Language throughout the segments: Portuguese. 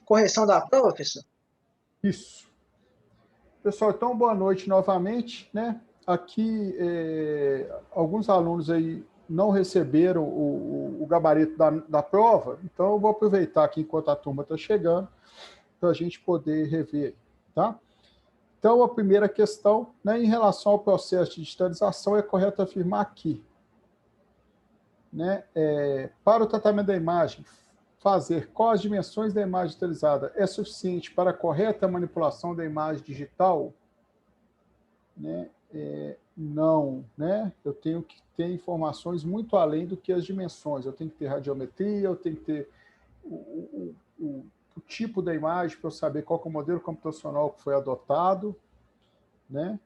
correção da prova, professor? Isso. Pessoal, então, boa noite novamente, né? Aqui, alguns alunos aí não receberam o gabarito da prova, então eu vou aproveitar aqui enquanto a turma está chegando, para a gente poder rever, tá? Então, a primeira questão, né, em relação ao processo de digitalização, é correto afirmar aqui, né, para o tratamento da imagem, fazer qual as dimensões da imagem digitalizada é suficiente para a correta manipulação da imagem digital? Né? Não, né? Eu tenho que ter informações muito além do que as dimensões. Eu tenho que ter radiometria, eu tenho que ter o tipo da imagem para eu saber qual que é o modelo computacional que foi adotado, né?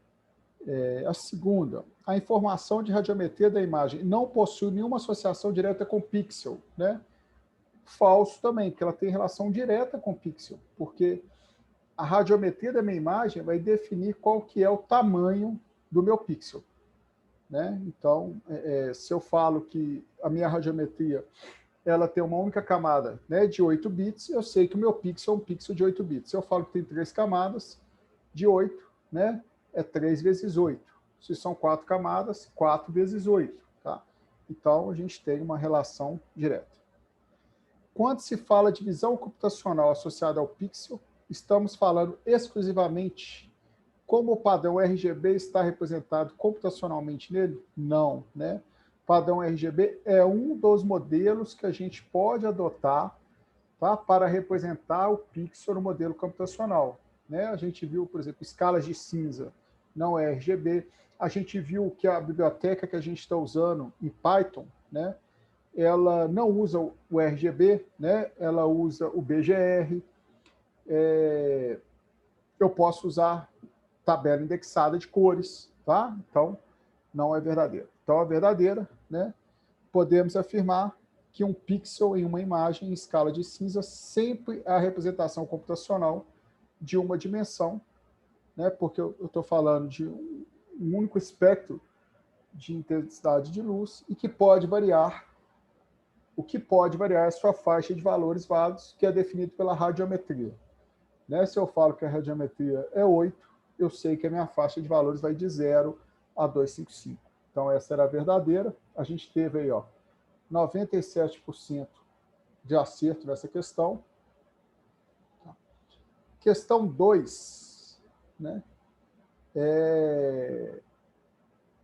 A segunda, a informação de radiometria da imagem não possui nenhuma associação direta com o pixel, né? Falso também, porque ela tem relação direta com o pixel, porque a radiometria da minha imagem vai definir qual que é o tamanho do meu pixel, né? Então, se eu falo que a minha radiometria ela tem uma única camada, né, de 8 bits, eu sei que o meu pixel é um pixel de 8 bits. Se eu falo que tem 3 camadas de 8, né, é 3 vezes 8. Se são 4 camadas, 4 vezes 8. Tá? Então, a gente tem uma relação direta. Quando se fala de visão computacional associada ao pixel, estamos falando exclusivamente como o padrão RGB está representado computacionalmente nele? Não, né? O padrão RGB é um dos modelos que a gente pode adotar, tá, para representar o pixel no modelo computacional, né? A gente viu, por exemplo, escalas de cinza, não é RGB. A gente viu que a biblioteca que a gente está usando em Python, né, ela não usa o RGB, né? Ela usa o BGR. Eu posso usar tabela indexada de cores, tá? Então, não é verdadeira. Então, a verdadeira, né? Podemos afirmar que um pixel em uma imagem em escala de cinza sempre é a representação computacional de uma dimensão, né? Porque eu estou falando de um único espectro de intensidade de luz e que pode variar. O que pode variar é a sua faixa de valores válidos, que é definido pela radiometria. Né? Se eu falo que a radiometria é 8, eu sei que a minha faixa de valores vai de 0 a 255. Então, essa era a verdadeira. A gente teve aí, ó, 97% de acerto nessa questão. Questão 2, né?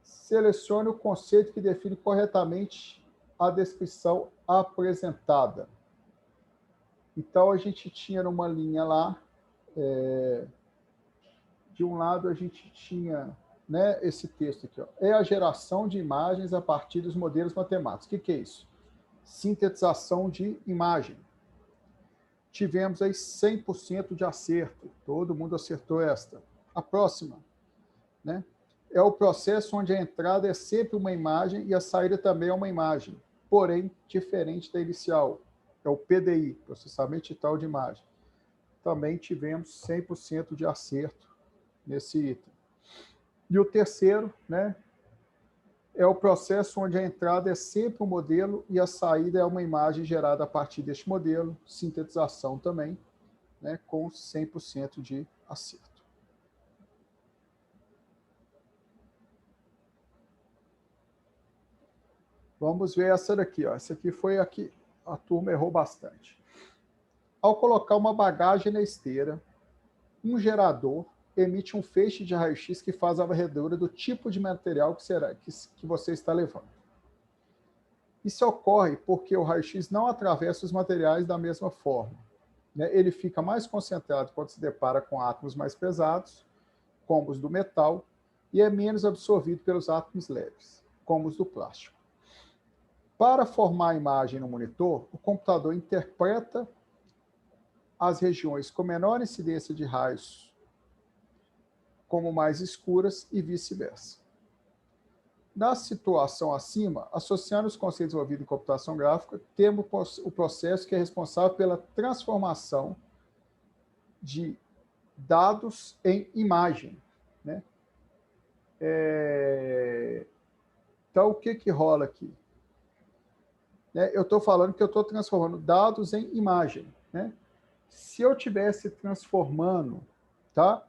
Selecione o conceito que define corretamente a descrição apresentada. Então, a gente tinha numa linha lá, de um lado a gente tinha, né, esse texto aqui, ó, é a geração de imagens a partir dos modelos matemáticos. O que é isso? Sintetização de imagem. Tivemos aí 100% de acerto, todo mundo acertou esta. A próxima, né, é o processo onde a entrada é sempre uma imagem e a saída também é uma imagem, porém diferente da inicial. É o PDI, processamento digital de imagem. Também tivemos 100% de acerto nesse item. E o terceiro, né, é o processo onde a entrada é sempre um modelo e a saída é uma imagem gerada a partir deste modelo, sintetização também, né, com 100% de acerto. Vamos ver essa daqui, ó. Essa aqui foi a que a turma errou bastante. Ao colocar uma bagagem na esteira, um gerador emite um feixe de raio-x que faz a varredura do tipo de material que você está levando. Isso ocorre porque o raio-x não atravessa os materiais da mesma forma, né? Ele fica mais concentrado quando se depara com átomos mais pesados, como os do metal, e é menos absorvido pelos átomos leves, como os do plástico. Para formar a imagem no monitor, o computador interpreta as regiões com menor incidência de raios como mais escuras e vice-versa. Na situação acima, associando os conceitos envolvidos em computação gráfica, temos o processo que é responsável pela transformação de dados em imagem, né? Então, o que rola aqui? Eu estou falando que eu estou transformando dados em imagem, né? se eu tivesse transformando, tá?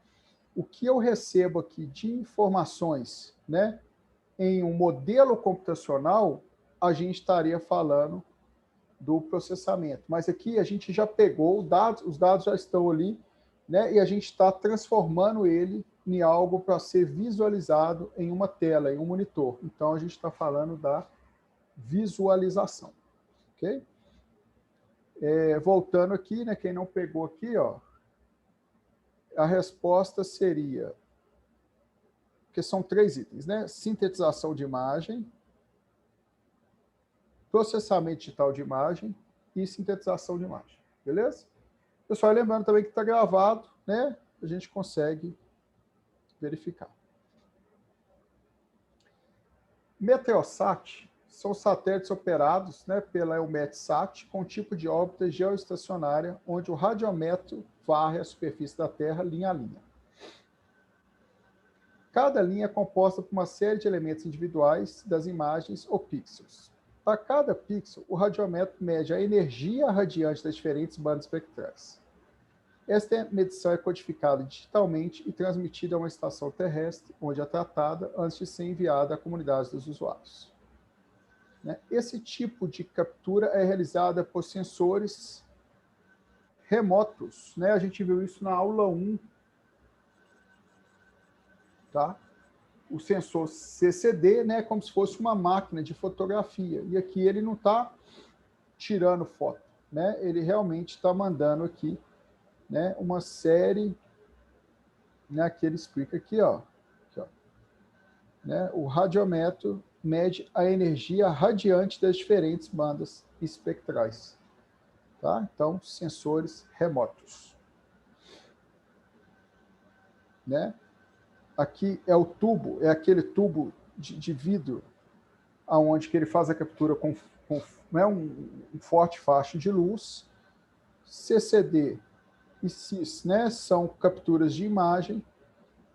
O que eu recebo aqui de informações, né, em um modelo computacional, a gente estaria falando do processamento. Mas aqui a gente já pegou os dados já estão ali, né, e a gente está transformando ele em algo para ser visualizado em uma tela, em um monitor. Então, a gente está falando da visualização. Ok? Voltando aqui, né, quem não pegou aqui, ó, a resposta seria, que são 3 itens, né? Sintetização de imagem, processamento digital de imagem e sintetização de imagem. Beleza? Pessoal, lembrando também que está gravado, né? A gente consegue verificar. Meteosat são satélites operados, né, pela EUMETSAT com tipo de órbita geoestacionária, onde o radiometro varre a superfície da Terra linha a linha. Cada linha é composta por uma série de elementos individuais das imagens ou pixels. Para cada pixel, o radiometro mede a energia radiante das diferentes bandas espectrais. Esta medição é codificada digitalmente e transmitida a uma estação terrestre, onde é tratada antes de ser enviada à comunidade dos usuários. Esse tipo de captura é realizada por sensores remotos. A gente viu isso na aula 1. Tá? O sensor CCD, é como se fosse uma máquina de fotografia. E aqui ele não está tirando foto. Ele realmente está mandando aqui, uma série, que ele explica aqui, ó. O radiometro mede a energia radiante das diferentes bandas espectrais. Tá? Então, sensores remotos. Aqui é o tubo, é aquele tubo de vidro, aonde que ele faz a captura com um forte faixa de luz. CCD e CIS, são capturas de imagem,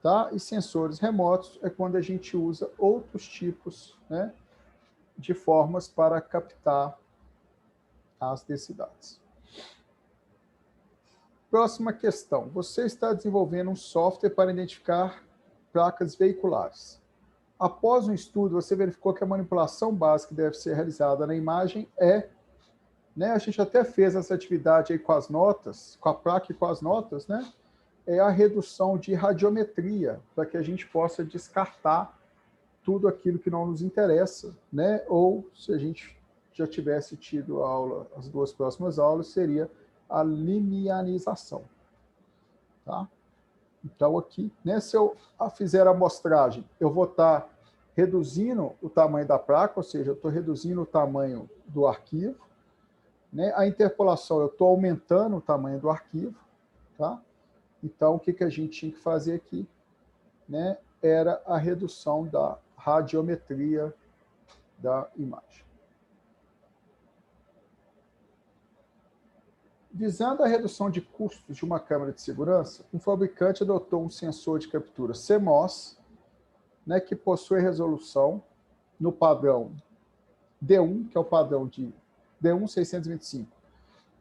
tá? E sensores remotos é quando a gente usa outros tipos, de formas para captar as densidades. Próxima questão. Você está desenvolvendo um software para identificar placas veiculares. Após um estudo, você verificou que a manipulação básica que deve ser realizada na imagem é, a gente até fez essa atividade aí com as notas, com a placa e com as notas, é a redução de radiometria, para que a gente possa descartar tudo aquilo que não nos interessa, ou se a gente já tivesse tido aula, as 2 próximas aulas, seria a linearização. Tá? Então, aqui, se eu fizer a amostragem, eu vou estar reduzindo o tamanho da placa, ou seja, eu estou reduzindo o tamanho do arquivo. A interpolação, eu estou aumentando o tamanho do arquivo. Tá? Então, o que a gente tinha que fazer aqui, era a redução da radiometria da imagem. Visando a redução de custos de uma câmera de segurança, um fabricante adotou um sensor de captura CMOS, que possui resolução no padrão D1, que é o padrão de D1 625,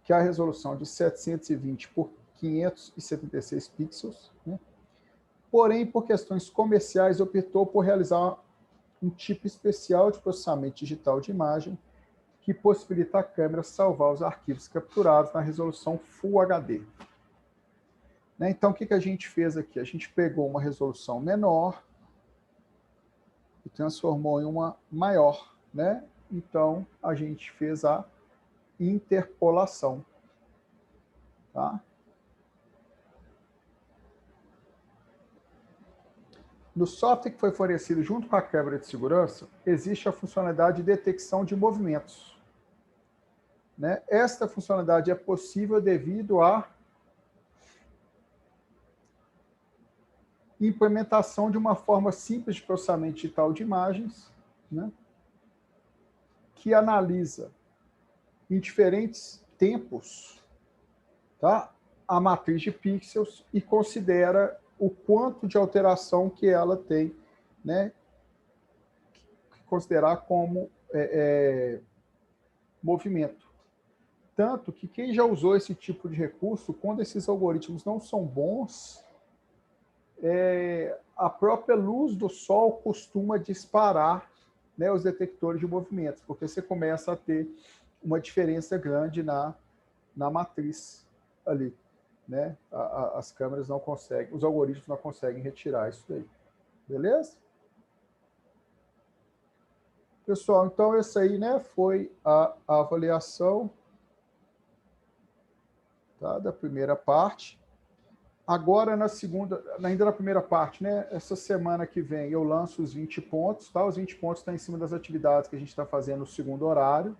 que é a resolução de 720 por 576 pixels. Porém, por questões comerciais, optou por realizar um tipo especial de processamento digital de imagem que possibilita a câmera salvar os arquivos capturados na resolução Full HD. Então, o que a gente fez aqui? A gente pegou uma resolução menor e transformou em uma maior. Então, a gente fez a interpolação. Tá? No software que foi fornecido junto com a câmera de segurança, existe a funcionalidade de detecção de movimentos. Esta funcionalidade é possível devido à implementação de uma forma simples de processamento digital de imagens, que analisa em diferentes tempos, tá, a matriz de pixels e considera o quanto de alteração que ela tem, considerar como movimento. Tanto que quem já usou esse tipo de recurso, quando esses algoritmos não são bons, a própria luz do sol costuma disparar, né, os detectores de movimentos, porque você começa a ter uma diferença grande na matriz ali, né? As câmeras não conseguem, os algoritmos não conseguem retirar isso daí. Beleza? Pessoal, então essa aí, né, foi a avaliação, tá, da primeira parte. Agora, na segunda, ainda na primeira parte, né, essa semana que vem eu lanço os 20 pontos, tá? Os 20 pontos estão em cima das atividades que a gente está fazendo no segundo horário.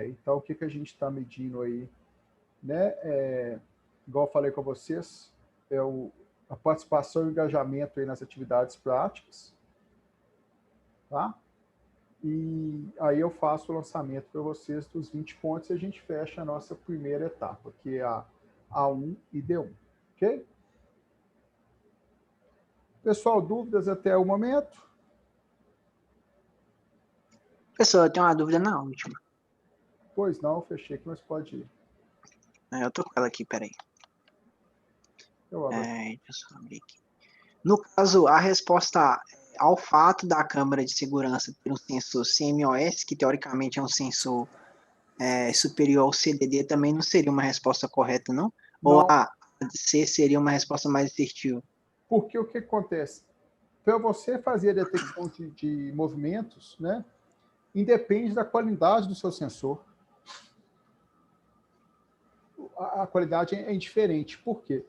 Então, o que a gente está medindo aí, né? Igual eu falei com vocês, a participação e o engajamento aí nas atividades práticas, tá? E aí eu faço o lançamento para vocês dos 20 pontos e a gente fecha a nossa primeira etapa, que é a A1 e D1, ok? Pessoal, dúvidas até o momento? Pessoal, eu tenho uma dúvida na última. Pois não, fechei aqui, mas pode ir. Eu tô com ela aqui, peraí. Eu abro. Deixa eu só abrir aqui. No caso, a resposta ao fato da câmera de segurança ter um sensor CMOS, que teoricamente é um sensor superior ao CDD, também não seria uma resposta correta, não? Ou Não, a C seria uma resposta mais assertiva? porque o que acontece? Para você fazer a detecção de movimentos, né, independe da qualidade do seu sensor. A qualidade é indiferente. Por quê?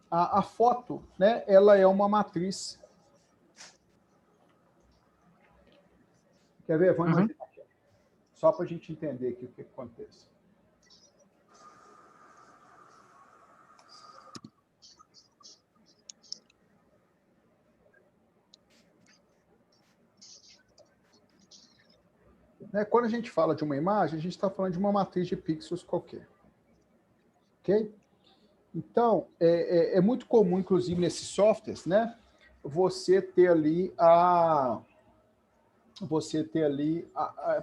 A foto, né, ela é uma matriz. Quer ver? Vou imaginar aqui. Só para a gente entender aqui o que acontece. Quando a gente fala de uma imagem, a gente está falando de uma matriz de pixels qualquer. Ok? Então, é muito comum, inclusive, nesses softwares, né, você ter ali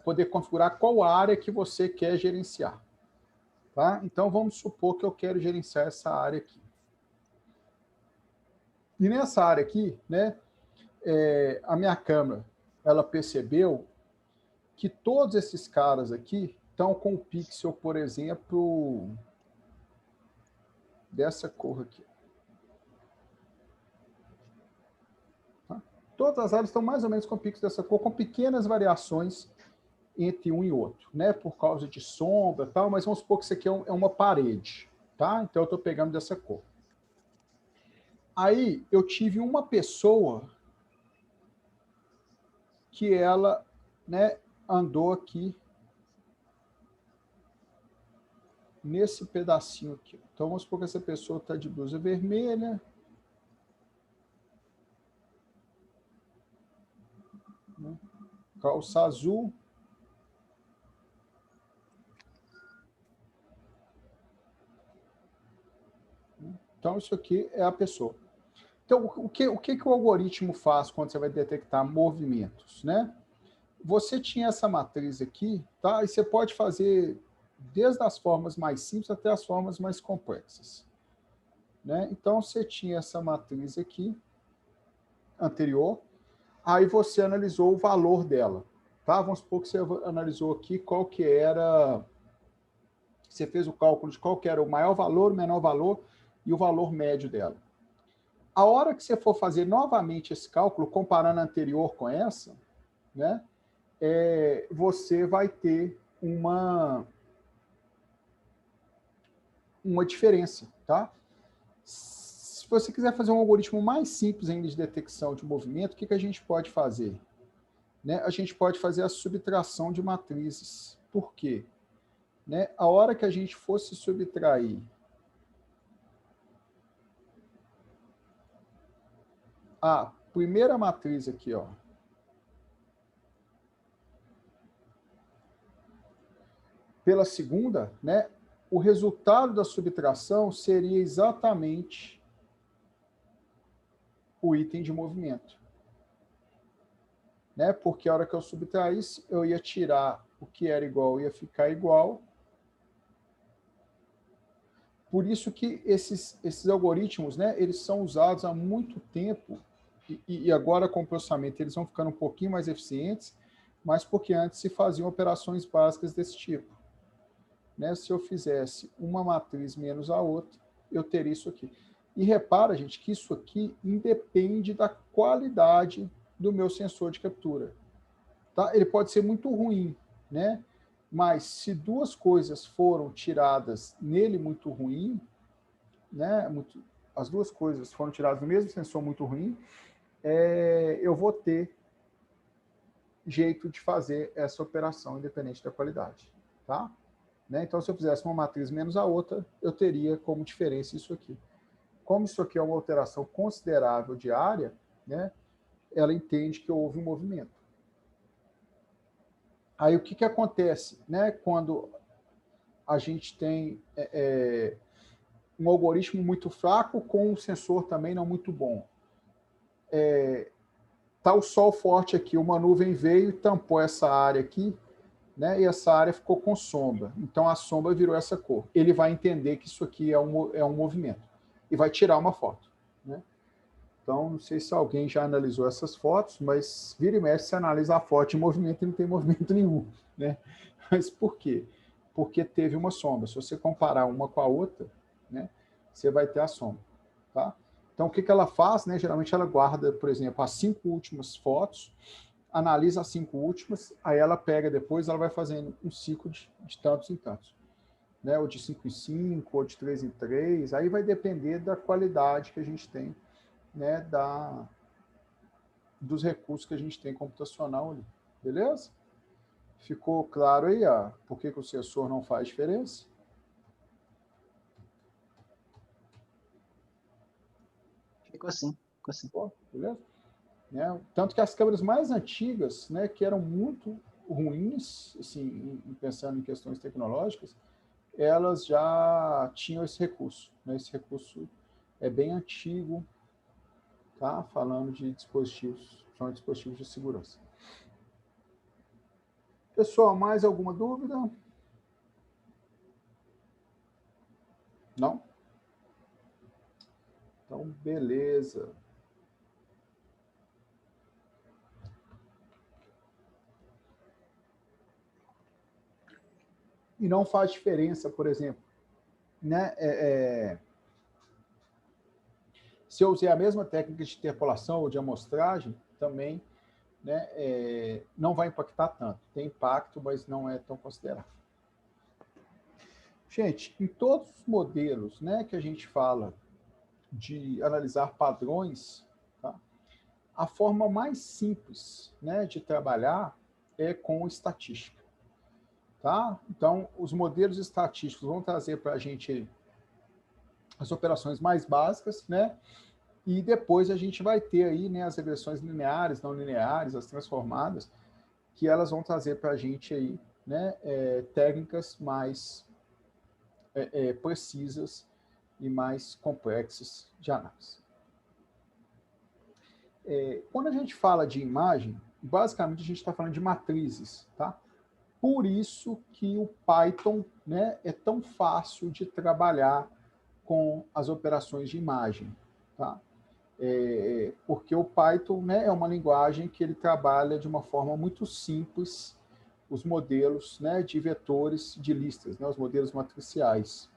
poder configurar qual área que você quer gerenciar. Tá? Então, vamos supor que eu quero gerenciar essa área aqui. E nessa área aqui, né, a minha câmera, ela percebeu que todos esses caras aqui estão com o pixel, por exemplo, dessa cor aqui. Tá? Todas as áreas estão mais ou menos com o pixel dessa cor, com pequenas variações entre um e outro, né? Por causa de sombra e tal, mas vamos supor que isso aqui é uma parede, tá? Então eu estou pegando dessa cor. Aí eu tive uma pessoa que ela, né, andou aqui nesse pedacinho aqui. Então vamos supor que essa pessoa está de blusa vermelha, né, calça azul. Então isso aqui é a pessoa. Então o que o algoritmo faz quando você vai detectar movimentos, né? Você tinha essa matriz aqui, tá? E você pode fazer desde as formas mais simples até as formas mais complexas, né? Então você tinha essa matriz aqui anterior, aí você analisou o valor dela, tá? Vamos supor que você analisou aqui qual que era, você fez o cálculo de qual que era o maior valor, o menor valor e o valor médio dela. A hora que você for fazer novamente esse cálculo, comparando a anterior com essa, né? Você vai ter uma diferença, tá? Se você quiser fazer um algoritmo mais simples ainda de detecção de movimento, o que a gente pode fazer? Né? A gente pode fazer a subtração de matrizes. Por quê? Né? A hora que a gente fosse subtrair a primeira matriz aqui, ó, pela segunda, né, o resultado da subtração seria exatamente o item de movimento. Né? Porque a hora que eu subtraísse, eu ia tirar o que era igual, ia ficar igual, Por isso que esses algoritmos, né, eles são usados há muito tempo, e agora com o processamento eles vão ficando um pouquinho mais eficientes, mas porque antes se faziam operações básicas desse tipo. Né? Se eu fizesse uma matriz menos a outra, eu teria isso aqui. E repara, gente, que isso aqui independe da qualidade do meu sensor de captura. Tá? Ele pode ser muito ruim, né? Mas se duas coisas foram tiradas nele muito ruim, né? As duas coisas foram tiradas no mesmo sensor muito ruim, eu vou ter jeito de fazer essa operação independente da qualidade. Tá? Né? Então, se eu fizesse uma matriz menos a outra, eu teria como diferença isso aqui. Como isso aqui é uma alteração considerável de área, né? Ela entende que houve um movimento. Aí o que acontece, né? Quando a gente tem um algoritmo muito fraco com um sensor também não muito bom. Tá o sol forte aqui, uma nuvem veio e tampou essa área aqui, né? E essa área ficou com sombra. Então a sombra virou essa cor. Ele vai entender que isso aqui é um movimento e vai tirar uma foto, né? Então, não sei se alguém já analisou essas fotos, mas vira e mexe, você analisa a foto em movimento e não tem movimento nenhum, né? Mas por quê? Porque teve uma sombra. Se você comparar uma com a outra, né, você vai ter a sombra, tá? Então, o que ela faz, né? Geralmente ela guarda, por exemplo, as 5 últimas fotos, analisa as 5 últimas, aí ela pega depois, ela vai fazendo um ciclo de tantos em tantos, né? Ou de 5 em 5, ou de 3 em 3, aí vai depender da qualidade que a gente tem, né, dos recursos que a gente tem computacional ali. Beleza? Ficou claro aí, por que o sensor não faz diferença? Ficou assim, ficou assim. Pô, beleza? Né? Tanto que as câmeras mais antigas, né, que eram muito ruins, assim, pensando em questões tecnológicas, elas já tinham esse recurso. Né? Esse recurso é bem antigo, tá? Falando de dispositivos, são dispositivos de segurança. Pessoal, mais alguma dúvida? Não? Então, beleza. E não faz diferença, por exemplo, né? Se eu usei a mesma técnica de interpolação ou de amostragem, também, né, não vai impactar tanto. Tem impacto, mas não é tão considerável. Gente, em todos os modelos, né, que a gente fala de analisar padrões, tá? A forma mais simples, né, de trabalhar é com estatística. Tá? Então, os modelos estatísticos vão trazer para a gente as operações mais básicas, né? E depois a gente vai ter aí, né, as regressões lineares, não lineares, as transformadas, que elas vão trazer para a gente aí, né, técnicas mais precisas e mais complexas de análise. Quando a gente fala de imagem, basicamente a gente está falando de matrizes, tá? Por isso que o Python, né, é tão fácil de trabalhar com as operações de imagem, tá? Porque o Python, né, é uma linguagem que ele trabalha de uma forma muito simples os modelos, né, de vetores de listas, né, os modelos matriciais.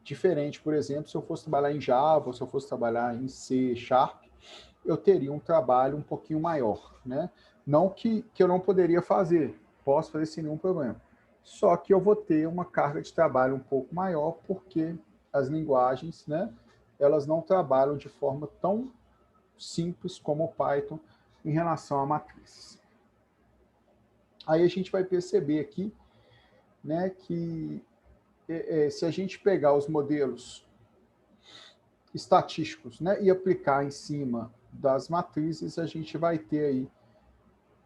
Diferente, por exemplo, se eu fosse trabalhar em Java, ou se eu fosse trabalhar em C#, eu teria um trabalho um pouquinho maior, né? Não que eu não poderia fazer, posso fazer sem nenhum problema. Só que eu vou ter uma carga de trabalho um pouco maior, porque as linguagens, né, elas não trabalham de forma tão simples como o Python em relação a matrizes. Aí a gente vai perceber aqui, né, que se a gente pegar os modelos estatísticos, né, e aplicar em cima das matrizes, a gente vai ter aí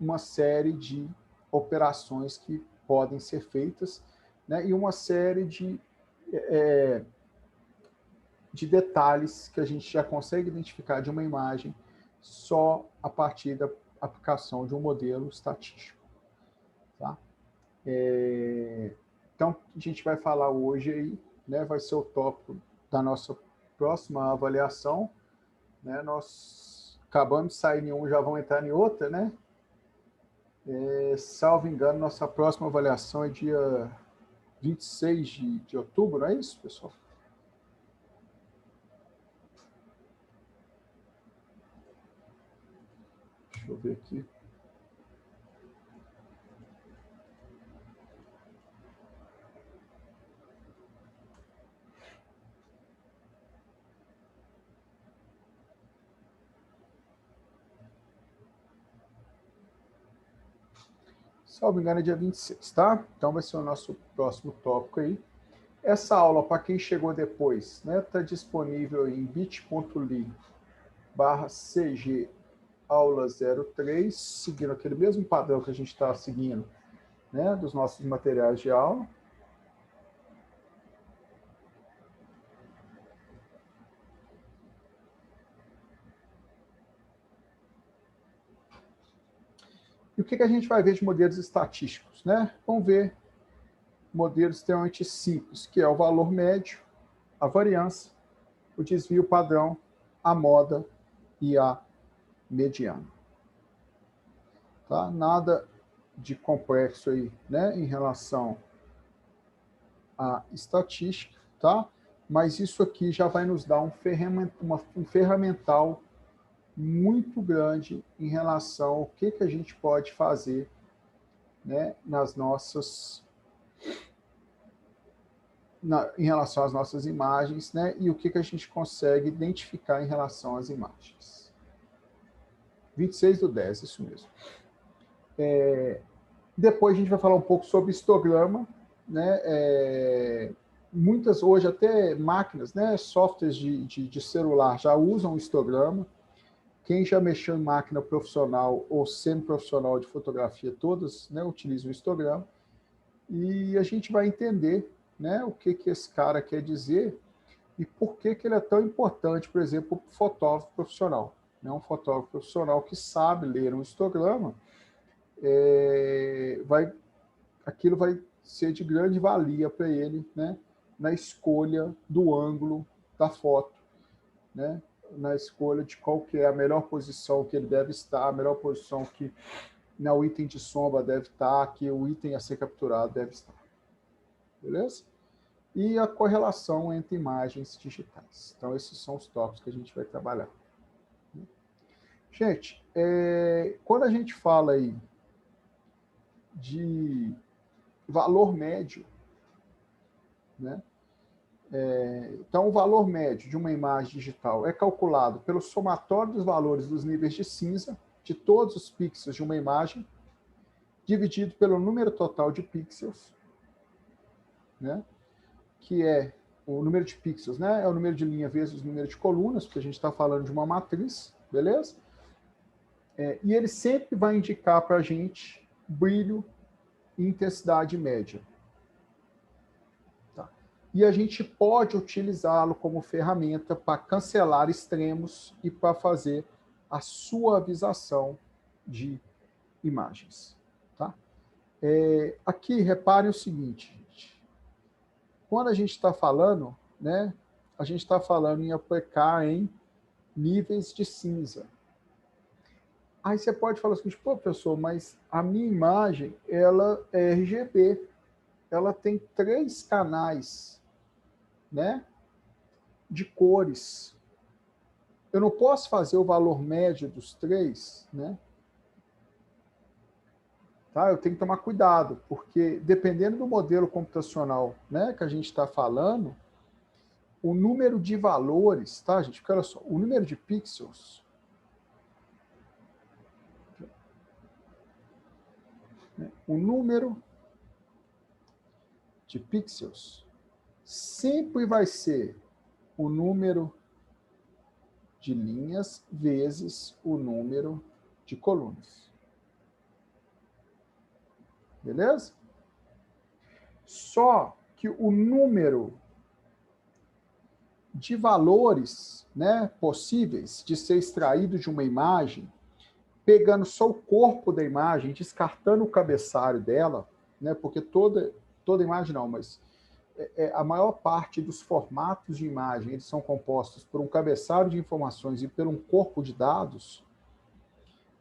uma série de operações que podem ser feitas, né, e uma série de detalhes que a gente já consegue identificar de uma imagem só a partir da aplicação de um modelo estatístico. Tá? Então, a gente vai falar hoje aí, né, vai ser o tópico da nossa próxima avaliação, né? Nós acabamos de sair em um, já vamos entrar em outra, né? Salvo engano, nossa próxima avaliação é dia 26 de outubro, não é isso, pessoal? Deixa eu ver aqui. Salvo engano, é dia 26, tá? Então vai ser o nosso próximo tópico aí. Essa aula, para quem chegou depois, né, está disponível em bit.ly/cg aula 03, seguindo aquele mesmo padrão que a gente está seguindo, né, dos nossos materiais de aula. E o que a gente vai ver de modelos estatísticos, né? Vamos ver modelos extremamente simples, que é o valor médio, a variância, o desvio padrão, a moda e a mediana. Tá? Nada de complexo aí, né, em relação à estatística, tá? Mas isso aqui já vai nos dar um ferramental muito grande em relação ao que a gente pode fazer, né, em relação às nossas imagens, né, e o que a gente consegue identificar em relação às imagens. 26/10, isso mesmo. Depois a gente vai falar um pouco sobre histograma, né? Muitas, hoje, até máquinas, né, softwares de celular já usam histograma. Quem já mexeu em máquina profissional ou semi-profissional de fotografia, todas, né, utilizam o histograma. E a gente vai entender, né, o que esse cara quer dizer e por que ele é tão importante, por exemplo, para o fotógrafo profissional. Né? Um fotógrafo profissional que sabe ler um histograma, aquilo vai ser de grande valia para ele, né, na escolha do ângulo da foto, né, na escolha de qual que é a melhor posição que ele deve estar, a melhor posição que o item de sombra deve estar, que o item a ser capturado deve estar. Beleza? E a correlação entre imagens digitais. Então, esses são os tópicos que a gente vai trabalhar. Gente, quando a gente fala aí de valor médio, né? Então, o valor médio de uma imagem digital é calculado pelo somatório dos valores dos níveis de cinza de todos os pixels de uma imagem, dividido pelo número total de pixels, né? Que é o número de pixels, né? É o número de linha vezes o número de colunas, porque a gente está falando de uma matriz, beleza? E ele sempre vai indicar para a gente brilho e intensidade média. Tá? E a gente pode utilizá-lo como ferramenta para cancelar extremos e para fazer a suavização de imagens. Tá? Aqui, reparem o seguinte, gente. Quando a gente está falando, né, a gente está falando em aplicar em níveis de cinza. Aí você pode falar assim, pô, professor, mas a minha imagem, ela é RGB. Ela tem 3 canais, né, de cores. Eu não posso fazer o valor médio dos 3, né? Tá? Eu tenho que tomar cuidado, porque dependendo do modelo computacional, né, que a gente está falando, o número de valores, tá, gente? Porque olha só, o número de pixels, o número de pixels sempre vai ser o número de linhas vezes o número de colunas. Beleza? Só que o número de valores, né, possíveis de ser extraído de uma imagem, pegando só o corpo da imagem, descartando o cabeçalho dela, né, porque toda imagem não, mas a maior parte dos formatos de imagem, eles são compostos por um cabeçalho de informações e por um corpo de dados,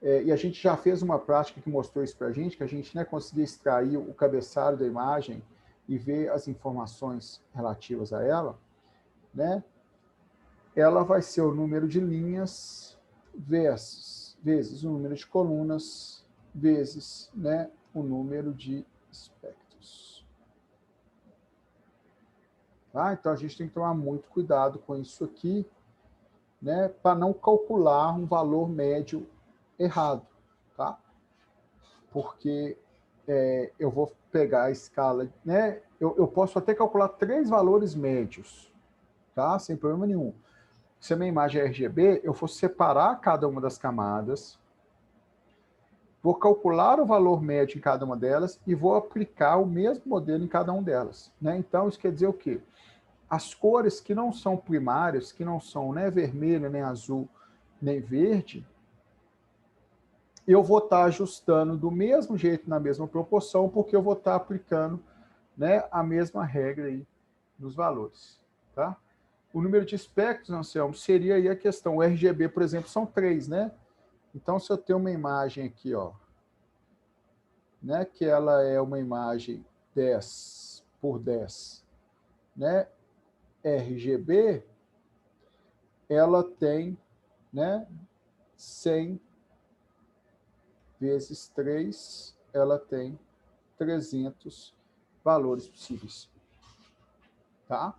e a gente já fez uma prática que mostrou isso para a gente, que a gente, né, conseguia extrair o cabeçalho da imagem e ver as informações relativas a ela, né? Ela vai ser o número de linhas vezes o número de colunas vezes, né, o número de espectros. Tá? Então a gente tem que tomar muito cuidado com isso aqui, né, para não calcular um valor médio errado, tá? Porque eu vou pegar a escala, né? Eu posso até calcular 3 valores médios, tá? Sem problema nenhum. Se a minha imagem é RGB, eu vou separar cada uma das camadas, vou calcular o valor médio em cada uma delas e vou aplicar o mesmo modelo em cada uma delas, né? Então, isso quer dizer o quê? As cores que não são primárias, que não são nem vermelho, nem azul, nem verde, eu vou estar ajustando do mesmo jeito, na mesma proporção, porque eu vou estar aplicando, né, a mesma regra aí nos valores, tá? O número de espectros, Anselmo, seria aí a questão. O RGB, por exemplo, são 3, né? Então, se eu tenho uma imagem aqui, ó, né, que ela é uma imagem 10 por 10, né, RGB, ela tem, né, 100 vezes 3, ela tem 300 valores possíveis. Tá?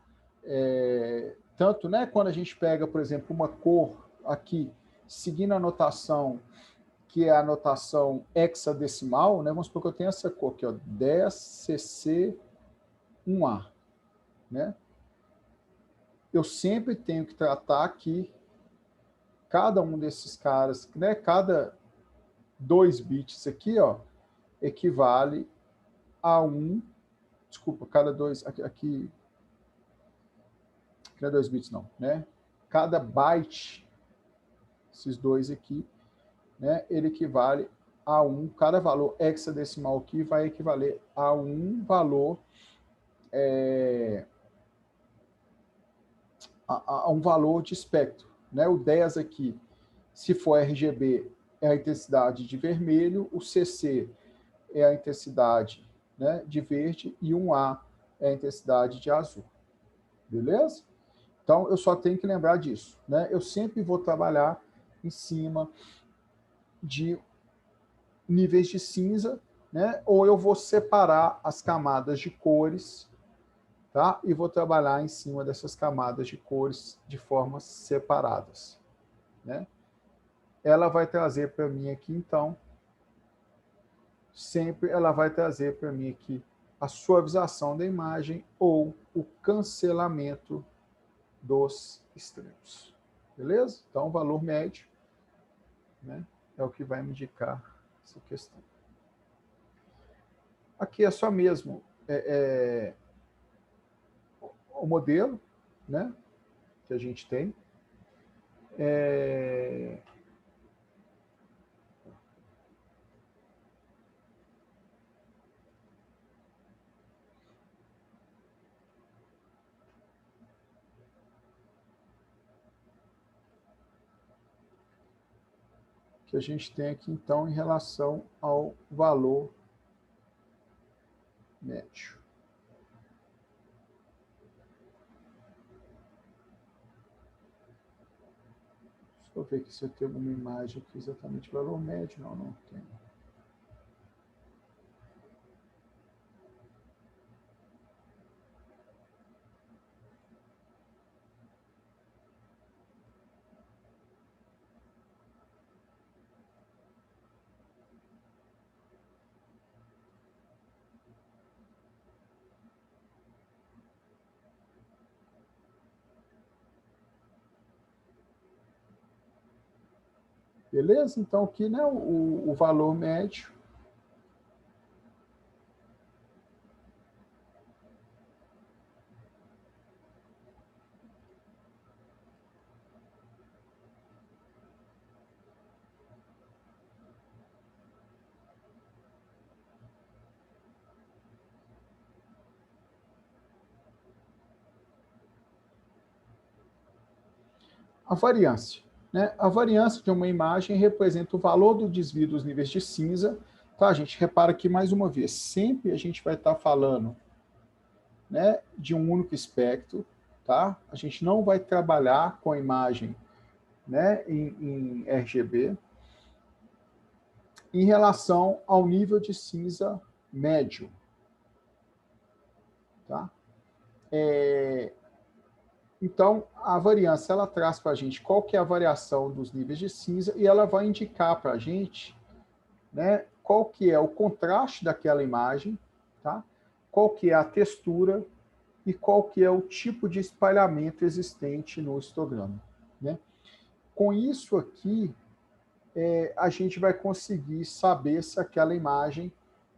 Tanto, né, quando a gente pega, por exemplo, uma cor aqui, seguindo a notação, que é a notação hexadecimal, né, vamos supor que eu tenho essa cor aqui, ó, 10CC1A. Né? Eu sempre tenho que tratar aqui cada um desses caras, né, cada 2 bits aqui, ó, equivale a desculpa, cada 2, aqui não é 2 bits não, né? Cada byte, esses 2 aqui, né, ele equivale a cada valor hexadecimal aqui vai equivaler a um valor, a um valor de espectro, né? O 10 aqui, se for RGB, é a intensidade de vermelho, o CC é a intensidade, né, de verde, e 1A é a intensidade de azul. Beleza? Então, eu só tenho que lembrar disso, né? Eu sempre vou trabalhar em cima de níveis de cinza, né? Ou eu vou separar as camadas de cores, tá? E vou trabalhar em cima dessas camadas de cores de formas separadas, né? Ela vai trazer para mim aqui, então, sempre ela vai trazer para mim aqui a suavização da imagem ou o cancelamento dos extremos. Beleza? Então, o valor médio, né, é o que vai me indicar essa questão. Aqui é só mesmo o modelo, né, que a gente tem. Que a gente tem aqui, então, em relação ao valor médio. Deixa eu ver aqui se eu tenho uma imagem aqui exatamente valor médio. Não, não tem. Beleza? Então, aqui, né, o valor médio. A variância. Né? A variância de uma imagem representa o valor do desvio dos níveis de cinza. Tá, gente? Repara aqui mais uma vez, sempre a gente vai estar falando, né, de um único espectro, tá? A gente não vai trabalhar com a imagem, né, em RGB, em relação ao nível de cinza médio. Tá? Então, a variância ela traz para a gente qual que é a variação dos níveis de cinza e ela vai indicar para a gente, né, qual que é o contraste daquela imagem, tá? Qual que é a textura e qual que é o tipo de espalhamento existente no histograma. Né? Com isso aqui, a gente vai conseguir saber se aquela imagem,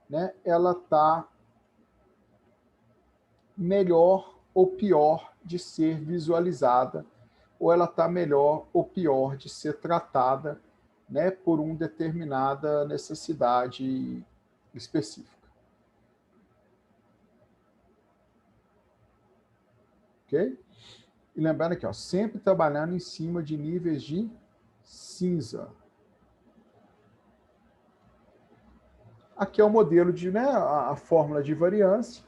né, ela está melhor ou pior de ser visualizada, ou ela está melhor ou pior de ser tratada, né, por uma determinada necessidade específica. Ok? E lembrando aqui, ó, sempre trabalhando em cima de níveis de cinza. Aqui é o modelo de, né, a fórmula de variância.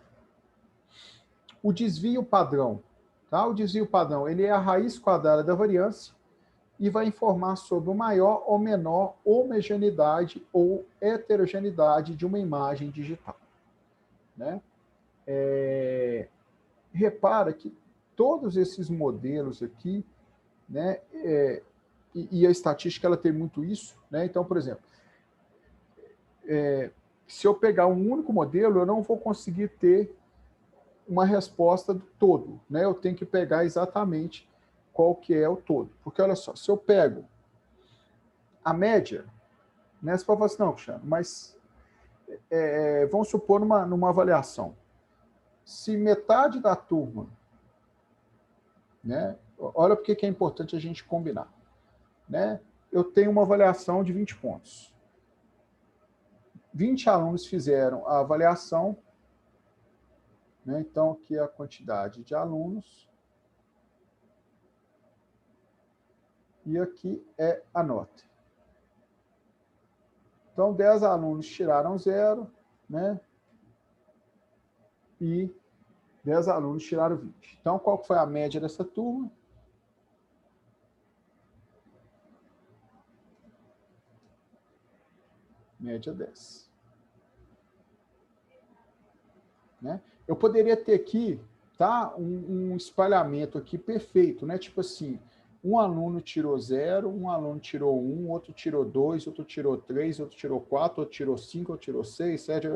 O desvio padrão. Tá? O desvio padrão ele é a raiz quadrada da variância e vai informar sobre o maior ou menor homogeneidade ou heterogeneidade de uma imagem digital. Né? Repara que todos esses modelos aqui, né, e a estatística ela tem muito isso, né? Então, por exemplo, se eu pegar um único modelo, eu não vou conseguir ter uma resposta do todo, né? Eu tenho que pegar exatamente qual que é o todo. Porque, olha só, se eu pego a média, né, você pode falar assim, não, Cristiano, mas vamos supor numa avaliação. Se metade da turma, né, olha porque que é importante a gente combinar. Né? Eu tenho uma avaliação de 20 pontos. 20 alunos fizeram a avaliação, né? Então aqui é a quantidade de alunos. E aqui é a nota. Então, 10 alunos tiraram 0, né? E 10 alunos tiraram 20. Então, qual foi a média dessa turma? Média 10. Né? Eu poderia ter aqui, tá, um espalhamento aqui perfeito, né? Tipo assim, um aluno tirou 0, um aluno tirou 1, outro tirou 2, outro tirou 3, outro tirou 4, outro tirou 5, outro tirou 6, 7...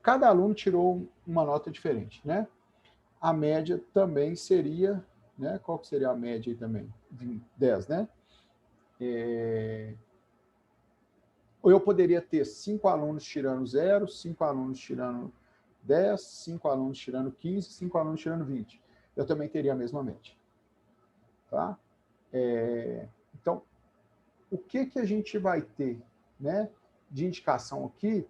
Cada aluno tirou uma nota diferente, né? A média também seria, né? Qual que seria a média aí também? 10, né? Ou eu poderia ter 5 alunos tirando 0, 5 alunos tirando 10, 5 alunos tirando 15, 5 alunos tirando 20. Eu também teria a mesma média. Tá? Então, o que a gente vai ter, né, de indicação aqui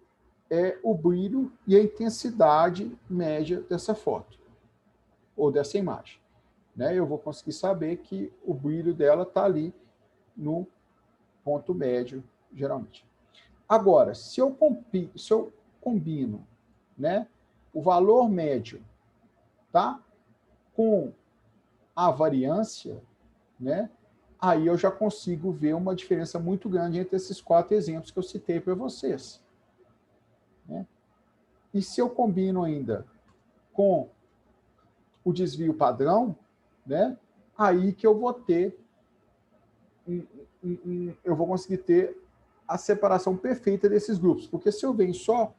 é o brilho e a intensidade média dessa foto, ou dessa imagem. Né? Eu vou conseguir saber que o brilho dela está ali no ponto médio, geralmente. Agora, se eu combino, né, o valor médio, tá, com a variância, né, aí eu já consigo ver uma diferença muito grande entre esses 4 exemplos que eu citei para vocês. Né? E se eu combino ainda com o desvio padrão, né, aí que eu vou ter, eu vou conseguir ter a separação perfeita desses grupos. Porque se eu venho só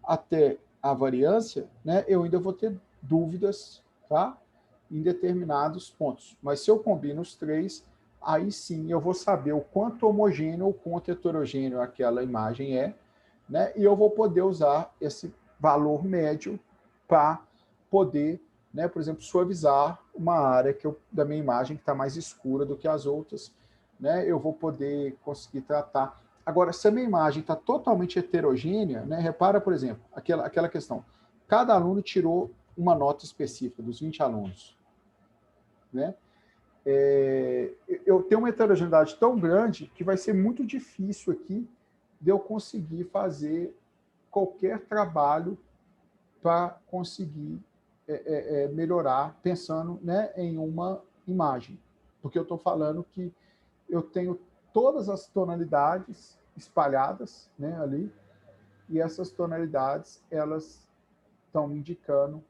até a variância, né, eu ainda vou ter dúvidas, tá, em determinados pontos. Mas se eu combino os 3, aí sim eu vou saber o quanto homogêneo ou quanto heterogêneo aquela imagem é, né, e eu vou poder usar esse valor médio para poder, né, por exemplo, suavizar uma área da minha imagem que está mais escura do que as outras, né, eu vou poder conseguir tratar. Agora, se a minha imagem está totalmente heterogênea, né, repara, por exemplo, aquela questão, cada aluno tirou uma nota específica dos 20 alunos. Né? eu tenho uma heterogeneidade tão grande que vai ser muito difícil aqui de eu conseguir fazer qualquer trabalho para conseguir melhorar, pensando, né, em uma imagem. Porque eu estou falando que eu tenho todas as tonalidades espalhadas, né, ali, e essas tonalidades, elas estão indicando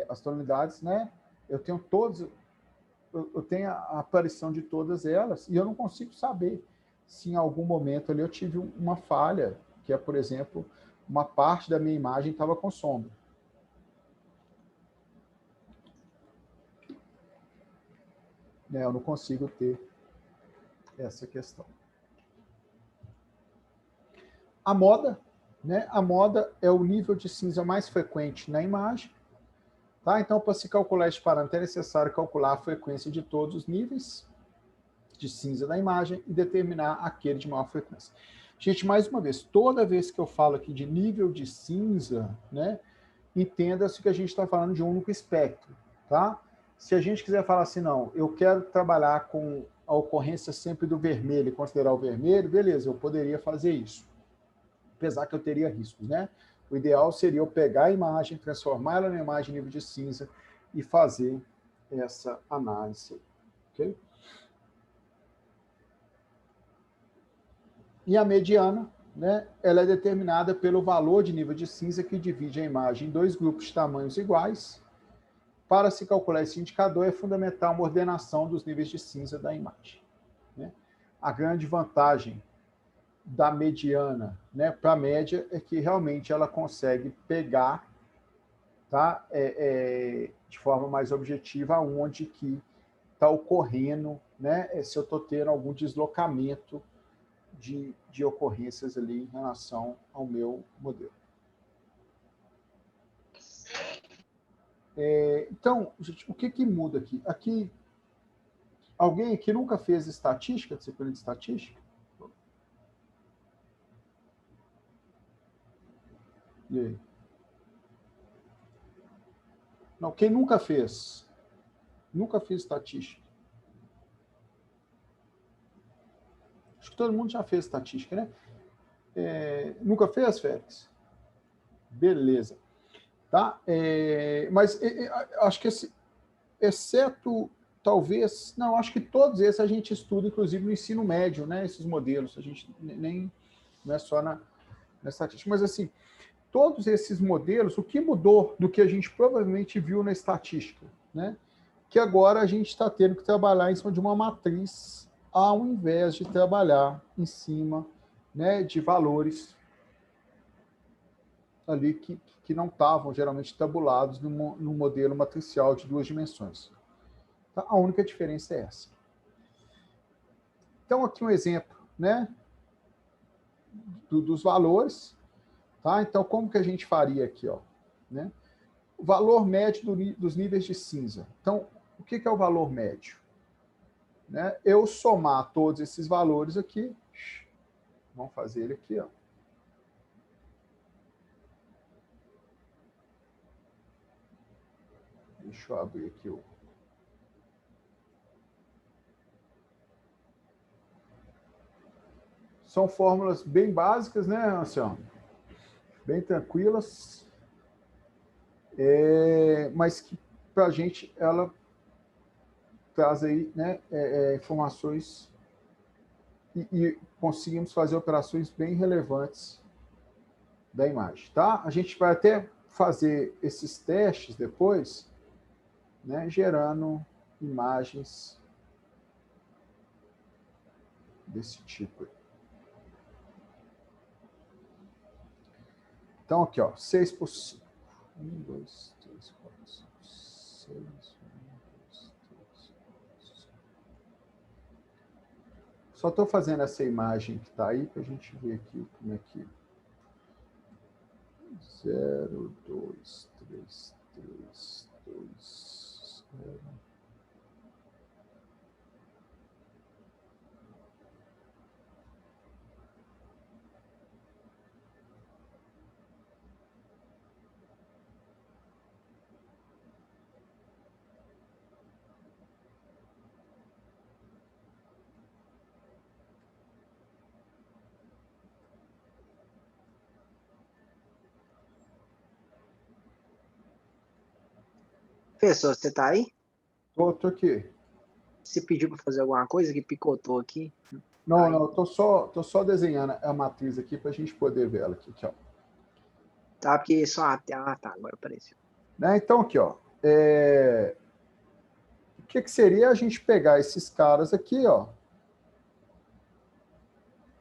as tonalidades, né? Eu tenho todos, eu tenho a aparição de todas elas, e eu não consigo saber se em algum momento ali eu tive uma falha, que é, por exemplo, uma parte da minha imagem estava com sombra. Eu não consigo ter essa questão. A moda, né? A moda é o nível de cinza mais frequente na imagem. Tá? Então, para se calcular este parâmetro, é necessário calcular a frequência de todos os níveis de cinza da imagem e determinar aquele de maior frequência. Gente, mais uma vez, toda vez que eu falo aqui de nível de cinza, né, entenda-se que a gente está falando de um único espectro. Tá? Se a gente quiser falar assim, não, eu quero trabalhar com a ocorrência sempre do vermelho e considerar o vermelho, beleza, eu poderia fazer isso. Apesar que eu teria riscos, né? O ideal seria eu pegar a imagem, transformar ela numa imagem nível de cinza e fazer essa análise. Ok? E a mediana, né, ela é determinada pelo valor de nível de cinza que divide a imagem em dois grupos de tamanhos iguais. Para se calcular esse indicador, é fundamental uma ordenação dos níveis de cinza da imagem. Né? A grande vantagem da mediana, né, para a média é que realmente ela consegue pegar, tá, de forma mais objetiva onde que está ocorrendo, né, se eu estou tendo algum deslocamento de ocorrências ali em relação ao meu modelo. Então, gente, o que muda aqui? Aqui, alguém aqui nunca fez estatística, disciplina de estatística? E aí? Não, quem nunca fez? Nunca fez estatística. Acho que todo mundo já fez estatística, né? Nunca fez, Félix? Beleza. Tá? Mas acho que exceto, talvez, não, acho que todos esses a gente estuda, inclusive no ensino médio, né? Esses modelos, a gente nem, não é só na estatística, mas assim, todos esses modelos, o que mudou do que a gente provavelmente viu na estatística, né? Que agora a gente está tendo que trabalhar em cima de uma matriz, ao invés de trabalhar em cima, né, de valores ali que não estavam geralmente tabulados no modelo matricial de duas dimensões. Tá? A única diferença é essa. Então, aqui um exemplo, né, dos valores. Tá? Então, como que a gente faria aqui? Ó, né? O valor médio dos níveis de cinza. Então, o que é o valor médio? Né? Eu somar todos esses valores aqui, vamos fazer ele aqui, ó. Deixa eu abrir aqui o... São fórmulas bem básicas, né, Anselmo? Bem tranquilas, mas que para a gente ela traz aí, né, informações e conseguimos fazer operações bem relevantes da imagem, tá? A gente vai até fazer esses testes depois, né, gerando imagens desse tipo. Então, aqui, ó, 6 por 5. 1, 2, 3, 4, 5, 6. 1, 2, 3, 4, 5. Só estou fazendo essa imagem que está aí para a gente ver aqui como é que... 0, 2, 3, 3, 2, 0. Pessoa, você tá aí? Tô aqui. Você pediu para fazer alguma coisa que picotou aqui? Não, Aí. não, tô só desenhando a matriz aqui para a gente poder ver ela aqui, ó. Tá, porque só. Ah, tá, agora apareceu. Né? Então, aqui, ó. O que seria a gente pegar esses caras aqui, ó.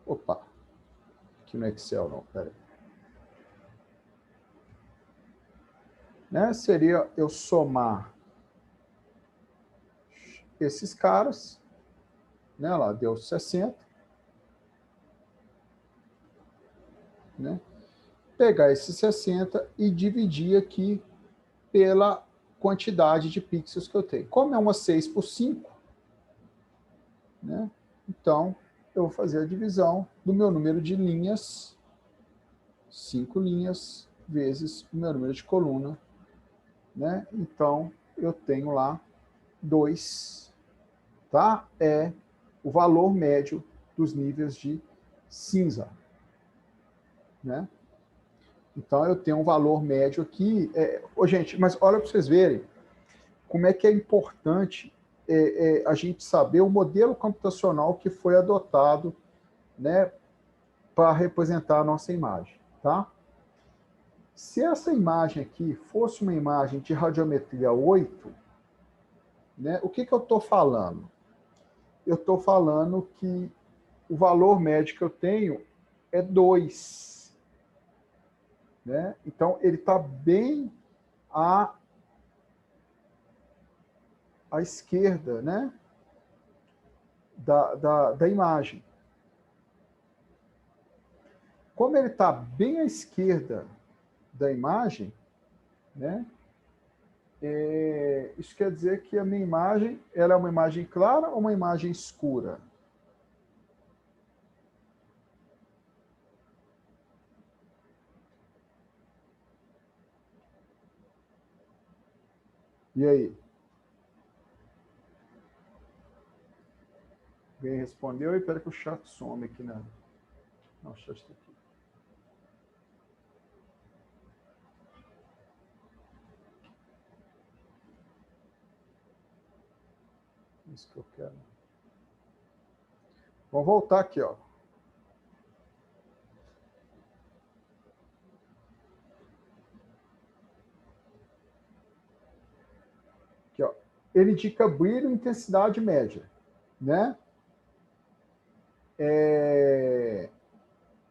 Opa, aqui no Excel não, peraí. Né? Seria eu somar esses caras, né? Lá deu 60, né? Pegar esses 60 e dividir aqui pela quantidade de pixels que eu tenho. Como é uma 6 por 5, né? Então, eu vou fazer a divisão do meu número de linhas, 5 linhas, vezes o meu número de coluna, né? Então, eu tenho lá 2, tá? É o valor médio dos níveis de cinza, né? Então, eu tenho um valor médio aqui. Gente, mas olha para vocês verem como é que é importante a gente saber o modelo computacional que foi adotado, né, para representar a nossa imagem, tá? Se essa imagem aqui fosse uma imagem de radiometria 8, né, o que eu estou falando? Eu estou falando que o valor médio que eu tenho é 2. Né? Então, ele está bem à esquerda, né, da imagem. Como ele está bem à esquerda da imagem, né, isso quer dizer que a minha imagem ela é uma imagem clara ou uma imagem escura? E aí? Alguém respondeu? E espera que o chat some aqui, né? Não, o chat está aqui. Isso que eu quero. Vamos voltar aqui, ó. Aqui, ó. Ele indica brilho e intensidade média, né?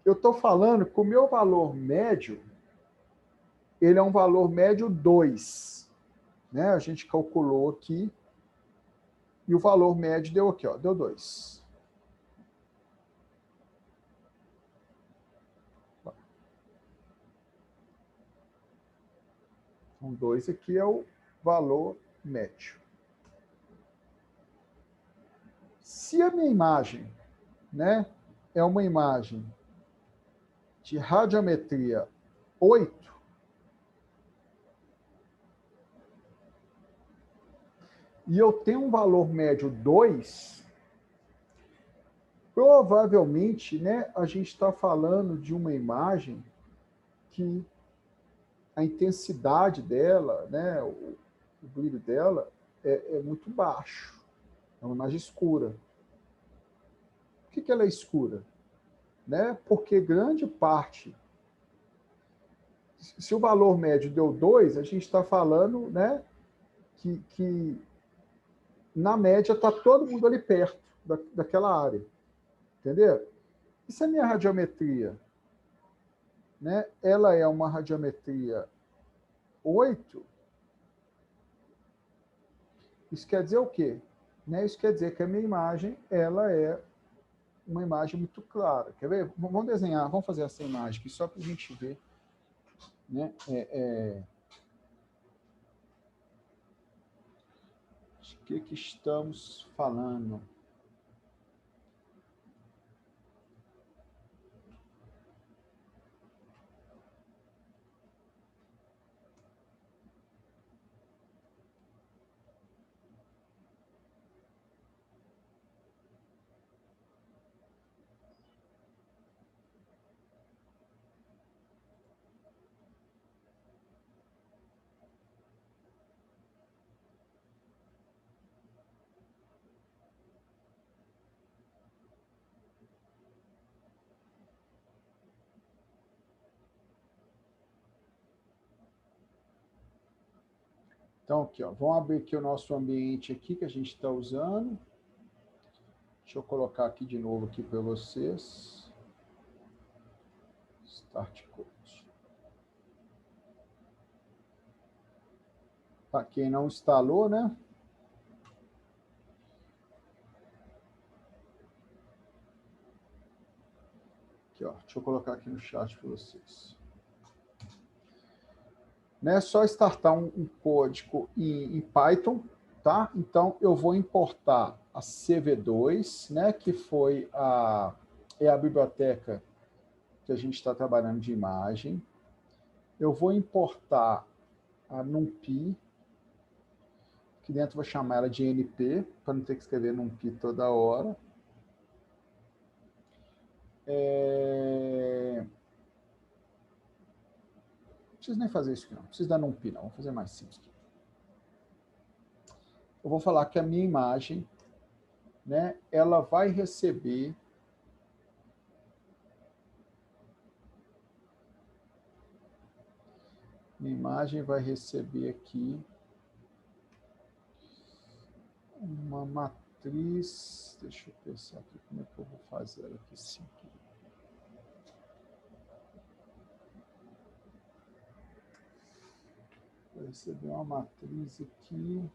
Eu estou falando que o meu valor médio, ele é um valor médio 2, né? A gente calculou aqui e o valor médio deu aqui, ó, deu 2. Então, 2 aqui é o valor médio. Se a minha imagem, né, é uma imagem de radiometria 8, e eu tenho um valor médio 2, provavelmente, né, a gente está falando de uma imagem que a intensidade dela, né, o brilho dela é muito baixo. É uma imagem escura. Por que ela é escura? Né? Porque grande parte... Se o valor médio deu 2, a gente está falando, né, que na média está todo mundo ali perto daquela área. Entendeu? E se a minha radiometria, né, ela é uma radiometria 8, isso quer dizer o quê? Né? Isso quer dizer que a minha imagem ela é uma imagem muito clara. Quer ver? Vamos desenhar, vamos fazer essa imagem aqui só para a gente ver. Né? De que estamos falando? Então, aqui, ó, vamos abrir aqui o nosso ambiente aqui que a gente está usando. Deixa eu colocar aqui de novo aqui para vocês. Start Code. Para quem não instalou, né? Aqui, ó, deixa eu colocar aqui no chat para vocês. Né, só startar um código em Python, tá? Então, eu vou importar a CV2, né, que é a biblioteca que a gente está trabalhando de imagem. Eu vou importar a NumPy, que dentro eu vou chamar ela de NP, para não ter que escrever NumPy toda hora. Não preciso nem fazer isso aqui, não. Não preciso dar NumPy, não. Vou fazer mais simples aqui. Eu vou falar que a minha imagem, né, ela vai receber minha imagem vai receber aqui uma matriz. Deixa eu pensar aqui como é que eu vou fazer ela aqui simples. Vai receber uma matriz aqui.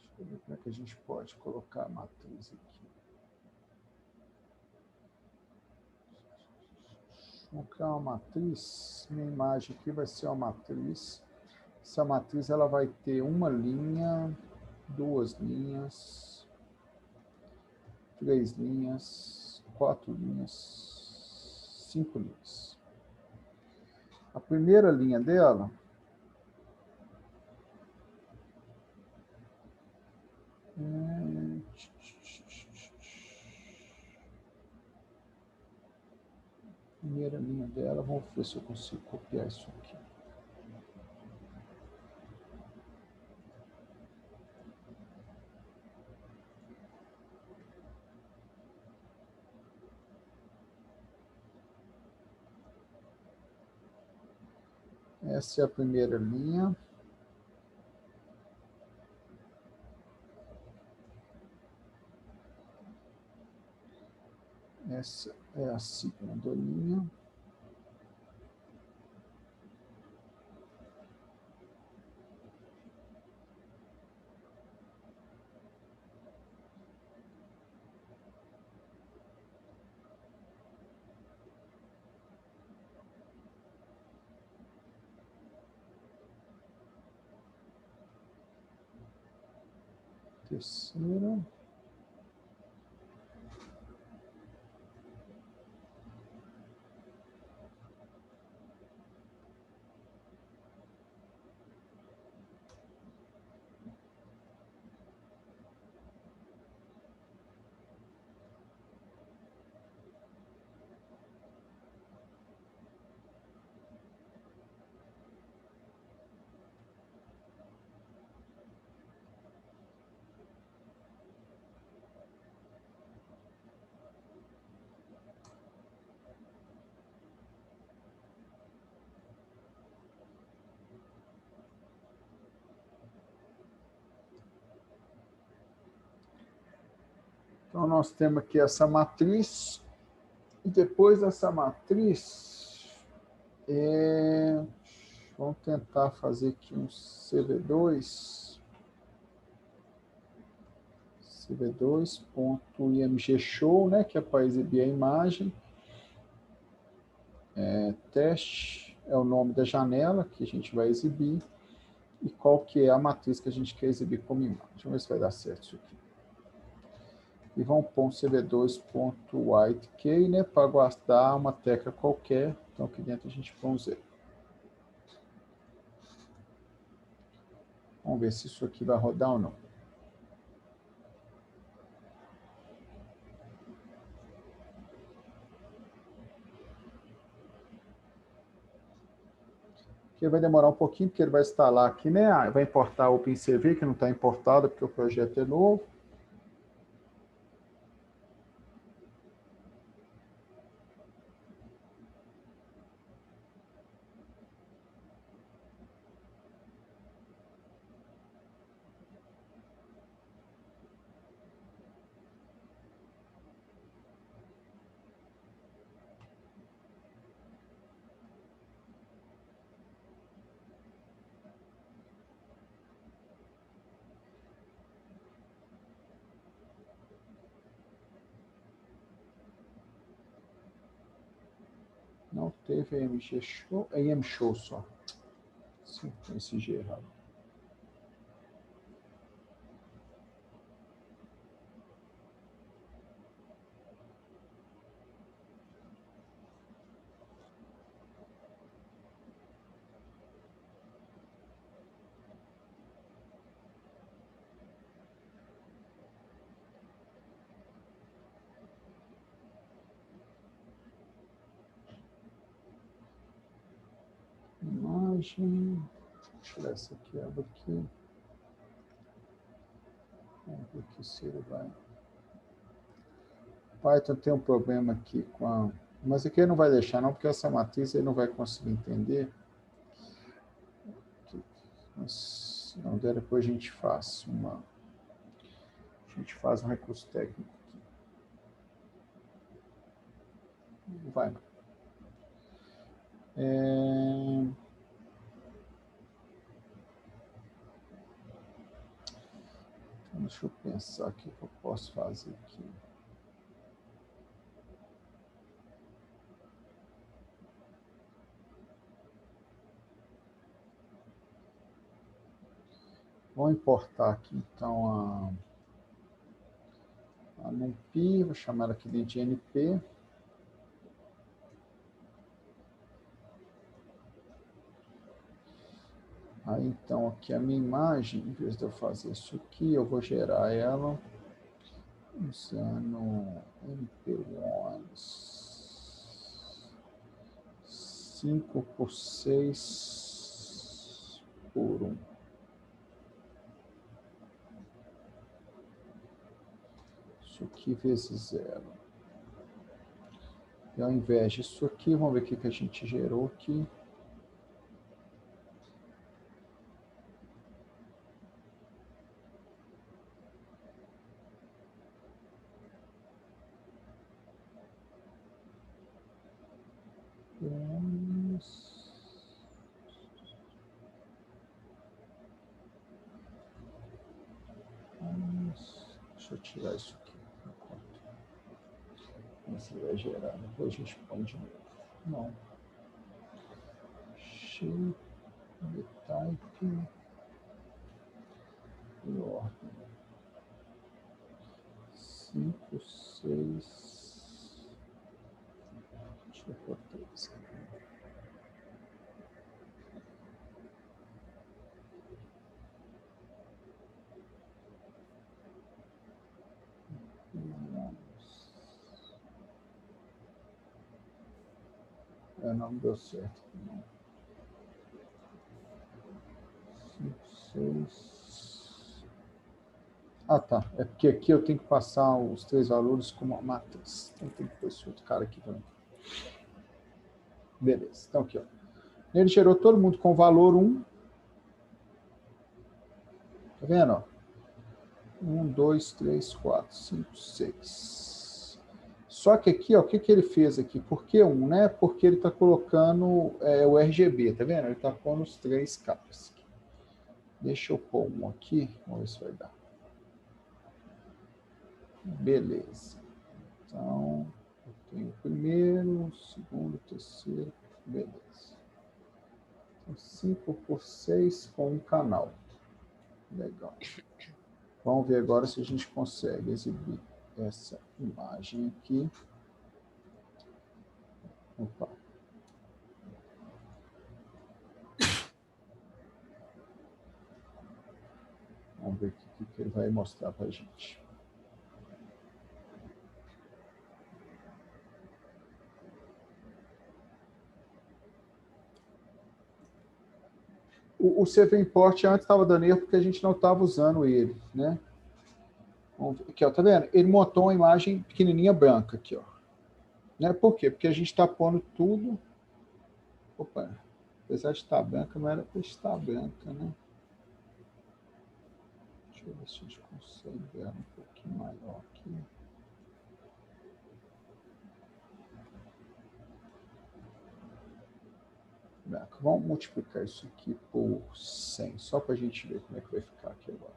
Deixa eu ver como é que a gente pode colocar a matriz aqui. Vou criar uma matriz. Minha imagem aqui vai ser uma matriz. Essa matriz ela vai ter uma linha, 2 linhas, 3 linhas, 4 linhas, 5 linhas. A primeira linha dela vamos ver se eu consigo copiar isso aqui. Essa é a primeira linha. Essa é a segunda linha. Terceira. Então, nós temos aqui essa matriz, e depois dessa matriz, vamos tentar fazer aqui um CV2, CV2.imgshow, né, que é para exibir a imagem. Teste é o nome da janela que a gente vai exibir, e qual que é a matriz que a gente quer exibir como imagem. Deixa eu ver se vai dar certo isso aqui. E vamos pôr um cv2.whitekey, né, para guardar uma tecla qualquer. Então, aqui dentro a gente põe um 0. Vamos ver se isso aqui vai rodar ou não. Aqui vai demorar um pouquinho, porque ele vai instalar aqui, né? Vai importar o OpenCV, que não está importado, porque o projeto é novo. Não teve AMG Show, é AM Show só. Sim, esse G errado. Imagem. Deixa eu tirar essa aqui, abre aqui. Vamos ver aqui se ele vai. Python tem um problema aqui com a. Mas aqui ele não vai deixar, não, porque essa matriz ele não vai conseguir entender. Mas, se não der, depois a gente faz uma. A gente faz um recurso técnico aqui. Vai. Então, deixa eu pensar o que eu posso fazer aqui. Vou importar aqui, então, a NumPy, vou chamar ela aqui de NP. Aí, então, aqui a minha imagem, em vez de eu fazer isso aqui, eu vou gerar ela usando MP1 5x6x1. Isso aqui vezes 0. E ao invés disso aqui, vamos ver o que a gente gerou aqui. Deixa eu tirar isso aqui. Esse vai gerar, depois a gente põe de novo. Não. Shape, type e ordem. 5, 6. Deixa eu botar isso aqui. Não deu certo. 5, 6. Ah, tá. É porque aqui eu tenho que passar os 3 valores como uma matriz. Então tem que pôr esse outro cara aqui também. Beleza. Então aqui, ó. Ele gerou todo mundo com valor 1. Tá vendo? Ó? 1, 2, 3, 4, 5, 6. Só que aqui, ó, o que ele fez aqui? Por que 1, né? Porque ele está colocando o RGB, tá vendo? Ele está pondo os 3 capas. Deixa eu pôr um aqui, vamos ver se vai dar. Beleza. Então, eu tenho o primeiro, o segundo, o terceiro, beleza. Então, 5x6 com um canal. Legal. Vamos ver agora se a gente consegue exibir essa imagem aqui. Opa. Vamos ver o que ele vai mostrar para a gente. O CV Import antes estava dando erro porque a gente não estava usando ele, né? Aqui, ó, tá vendo? Ele montou uma imagem pequenininha branca aqui, ó. Né? Por quê? Porque a gente está pondo tudo... Opa, apesar de estar branca, não era para estar branca, né? Deixa eu ver se a gente consegue ver um pouquinho maior aqui. Branca. Vamos multiplicar isso aqui por 100, só para a gente ver como é que vai ficar aqui agora.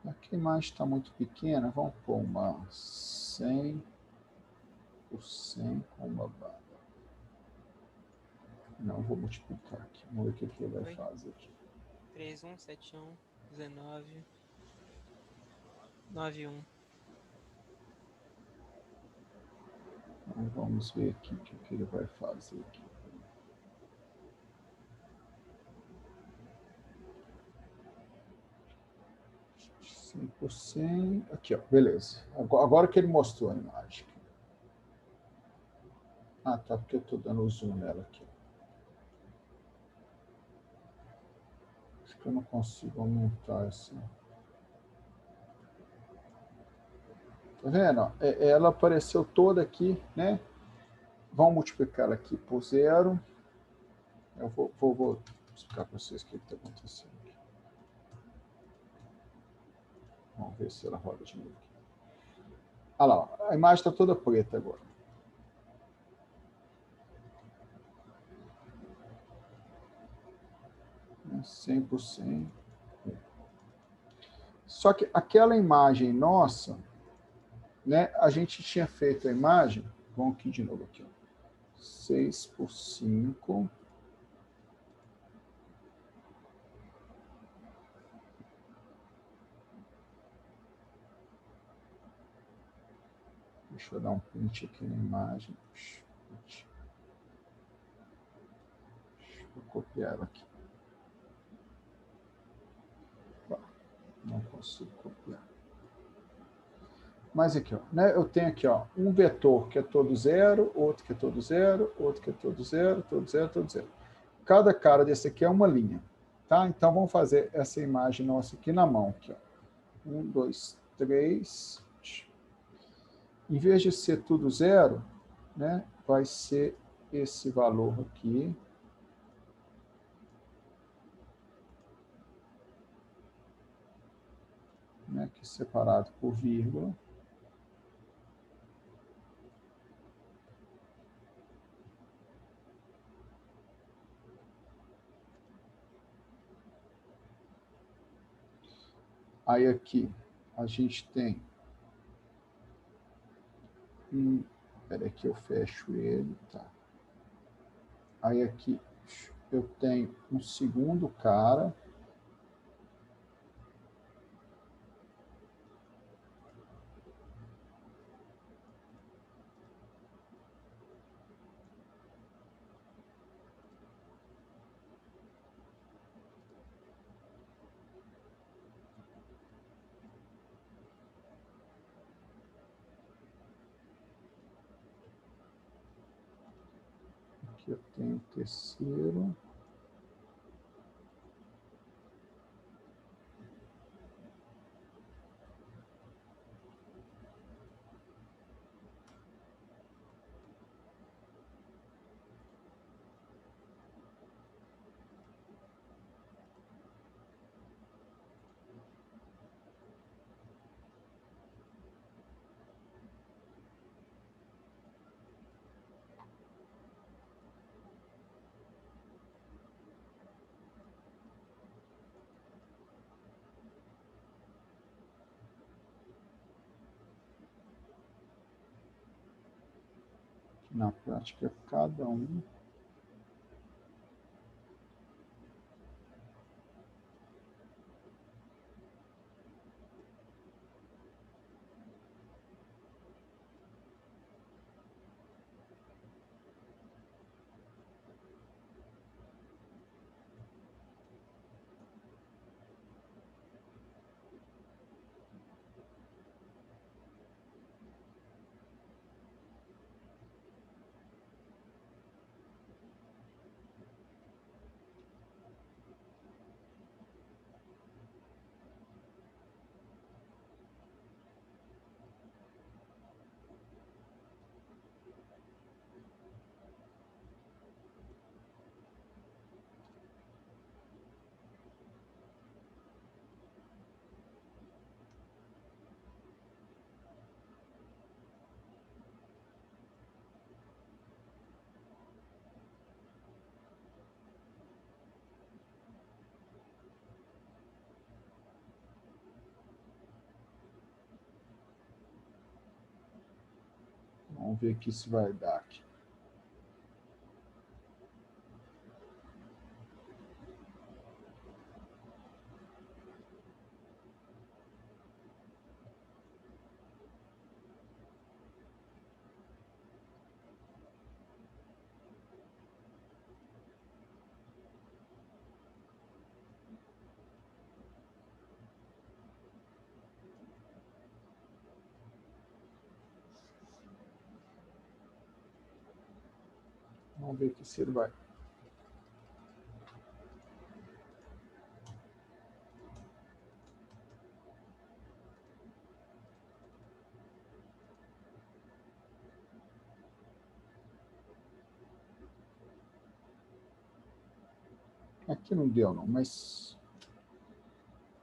Aqui a imagem está muito pequena, vamos pôr uma 100 por 100 com uma barra. Não, vou multiplicar aqui, vamos ver o que ele vai fazer aqui. 3171 19 91. Então, vamos ver aqui o que ele vai fazer aqui. Por 100. Aqui, ó, beleza. Agora que ele mostrou a imagem. Ah, tá, porque eu estou dando zoom nela aqui. Acho que eu não consigo aumentar essa. Tá vendo? Ela apareceu toda aqui, né? Vamos multiplicar ela aqui por 0. Eu vou explicar para vocês o que está acontecendo aqui. Vamos ver se ela roda de novo aqui. Olha lá, ó, a imagem está toda preta agora. É 100%. Só que aquela imagem nossa, né, a gente tinha feito a imagem, vamos aqui de novo, aqui, ó, 6 por 5. Deixa eu dar um print aqui na imagem. Deixa eu copiar ela aqui. Não consigo copiar. Mas aqui, ó, né, eu tenho aqui, ó, um vetor que é todo 0, outro que é todo 0, outro que é todo 0, todo 0, todo 0. Cada cara desse aqui é uma linha. Tá? Então, vamos fazer essa imagem nossa aqui na mão. Aqui, ó. 1, 2, 3. Em vez de ser tudo 0, né, vai ser esse valor aqui. Né, aqui separado por vírgula. Aí aqui a gente tem... Espera que eu fecho ele. Tá. Aí aqui eu tenho um segundo cara. Aqui eu tenho o terceiro. Na prática, cada um. Vamos ver aqui se vai dar aqui. Vamos ver aqui se ele vai. Aqui não deu, não, mas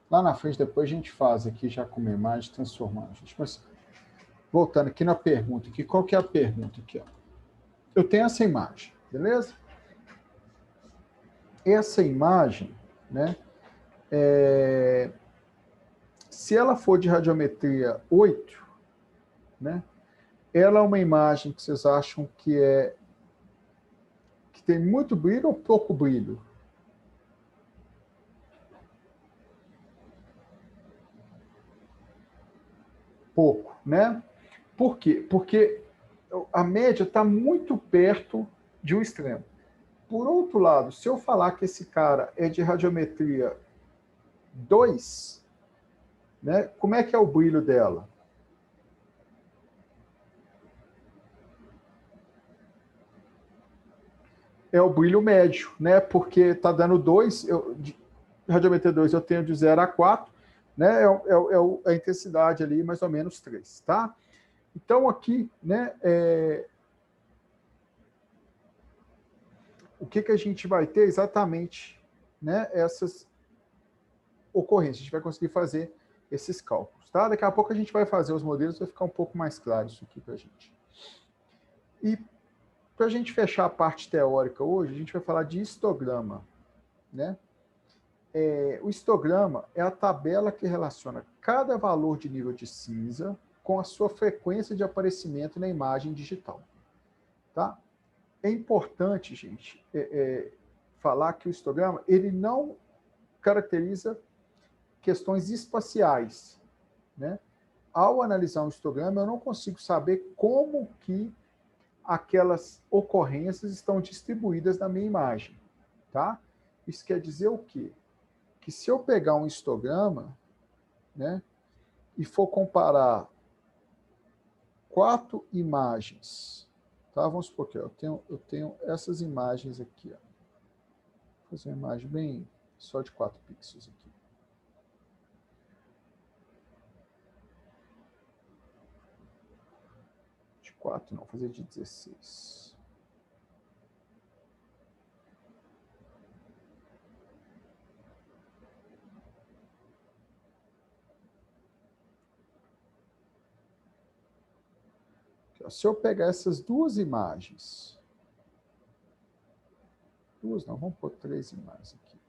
lá na frente depois a gente faz aqui já com uma imagem transformando. Mas voltando aqui na pergunta, aqui, qual que é a pergunta aqui? Ó? Eu tenho essa imagem, beleza? Essa imagem, né? Se ela for de radiometria 8, né? Ela é uma imagem que vocês acham que tem muito brilho ou pouco brilho? Pouco, né? Por quê? Porque a média está muito perto de um extremo. Por outro lado, se eu falar que esse cara é de radiometria 2, né, como é que é o brilho dela? É o brilho médio, né? Porque está dando 2, de radiometria 2 eu tenho de 0 a 4, né? A intensidade ali, mais ou menos 3, tá? Então, aqui, né, o que a gente vai ter exatamente, né, essas ocorrências. A gente vai conseguir fazer esses cálculos, tá? Daqui a pouco a gente vai fazer os modelos, vai ficar um pouco mais claro isso aqui para a gente. E para a gente fechar a parte teórica hoje, a gente vai falar de histograma, né? O histograma é a tabela que relaciona cada valor de nível de cinza com a sua frequência de aparecimento na imagem digital, tá? É importante, gente, falar que o histograma ele não caracteriza questões espaciais, né? Ao analisar um histograma, eu não consigo saber como que aquelas ocorrências estão distribuídas na minha imagem, tá? Isso quer dizer o quê? Que se eu pegar um histograma, né, e for comparar 4 imagens, tá? Vamos supor que eu tenho essas imagens aqui, ó. Vou fazer uma imagem bem só de 4 pixels aqui. De 4 não, vou fazer de 16. Se eu pegar essas duas imagens, duas não, vamos pôr 3 imagens aqui.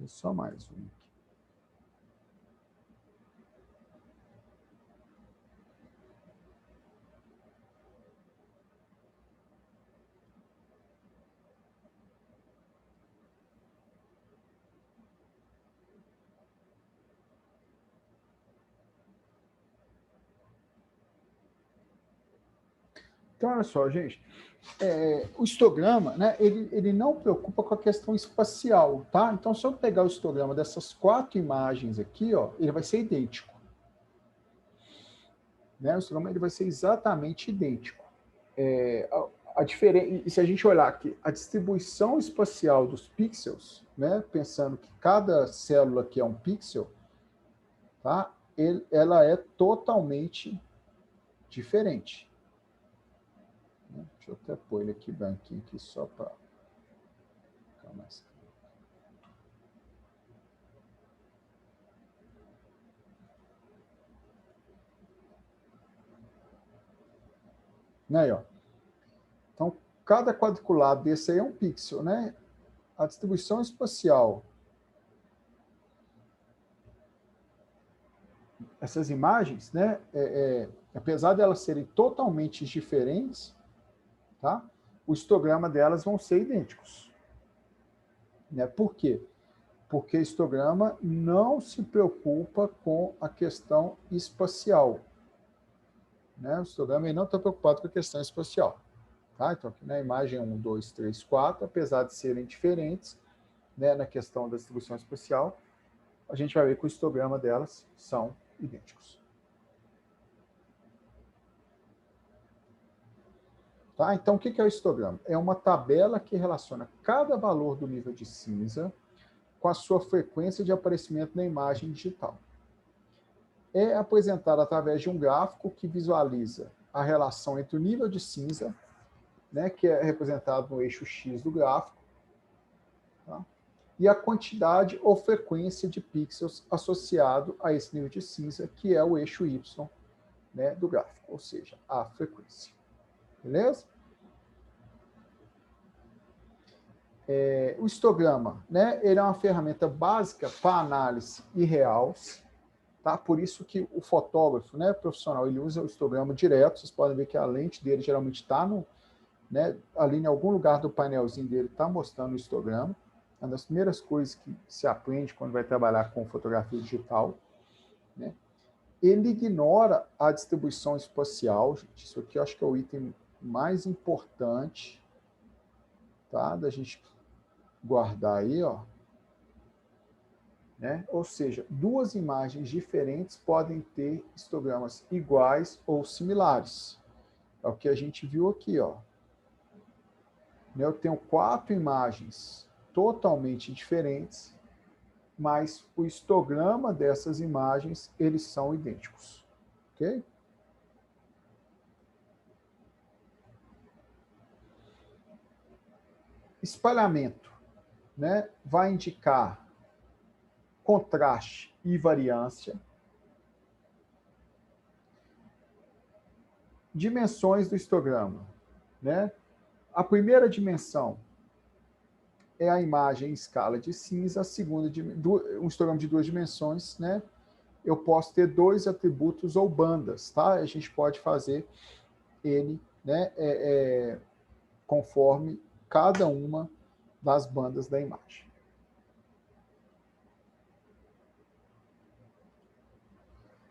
Só mais um aqui. Então, olha só, gente, o histograma, né, ele não preocupa com a questão espacial, tá? Então, se eu pegar o histograma dessas 4 imagens aqui, ó, ele vai ser idêntico. Né? O histograma ele vai ser exatamente idêntico. A diferença, e se a gente olhar aqui, a distribuição espacial dos pixels, né, pensando que cada célula aqui é um pixel, tá? Ela é totalmente diferente. Deixa eu até pôr ele aqui branquinho aqui só para ficar mais claro. Aí, ó. Então, cada quadriculado desse aí é um pixel, né? A distribuição espacial. Essas imagens, né? Apesar de elas serem totalmente diferentes, tá? O histograma delas vão ser idênticos. Né? Por quê? Porque o histograma não se preocupa com a questão espacial. Né? O histograma não está preocupado com a questão espacial. Tá? Então, aqui na imagem 1, 2, 3, 4, apesar de serem diferentes, né, na questão da distribuição espacial, a gente vai ver que o histograma delas são idênticos. Tá? Então, o que é o histograma? É uma tabela que relaciona cada valor do nível de cinza com a sua frequência de aparecimento na imagem digital. É apresentado através de um gráfico que visualiza a relação entre o nível de cinza, né, que é representado no eixo X do gráfico, tá? E a quantidade ou frequência de pixels associado a esse nível de cinza, que é o eixo Y, né, do gráfico, ou seja, a frequência. Beleza? O histograma, né, ele é uma ferramenta básica para análise irreais, tá? Por isso que o fotógrafo, né, profissional, ele usa o histograma direto. Vocês podem ver que a lente dele geralmente está né, ali em algum lugar do painelzinho dele está mostrando o histograma. É uma das primeiras coisas que se aprende quando vai trabalhar com fotografia digital. Né? Ele ignora a distribuição espacial. Gente, isso aqui eu acho que é o item mais importante, tá? Da gente guardar aí, ó. Né? Ou seja, duas imagens diferentes podem ter histogramas iguais ou similares. É o que a gente viu aqui, ó. Eu tenho 4 imagens totalmente diferentes, mas o histograma dessas imagens, eles são idênticos. Ok? Espalhamento, né, vai indicar contraste e variância. Dimensões do histograma, né? A primeira dimensão é a imagem em escala de cinza, a segunda, um histograma de 2 dimensões, né? Eu posso ter 2 atributos ou bandas, tá? A gente pode fazer ele, né, conforme cada uma das bandas da imagem.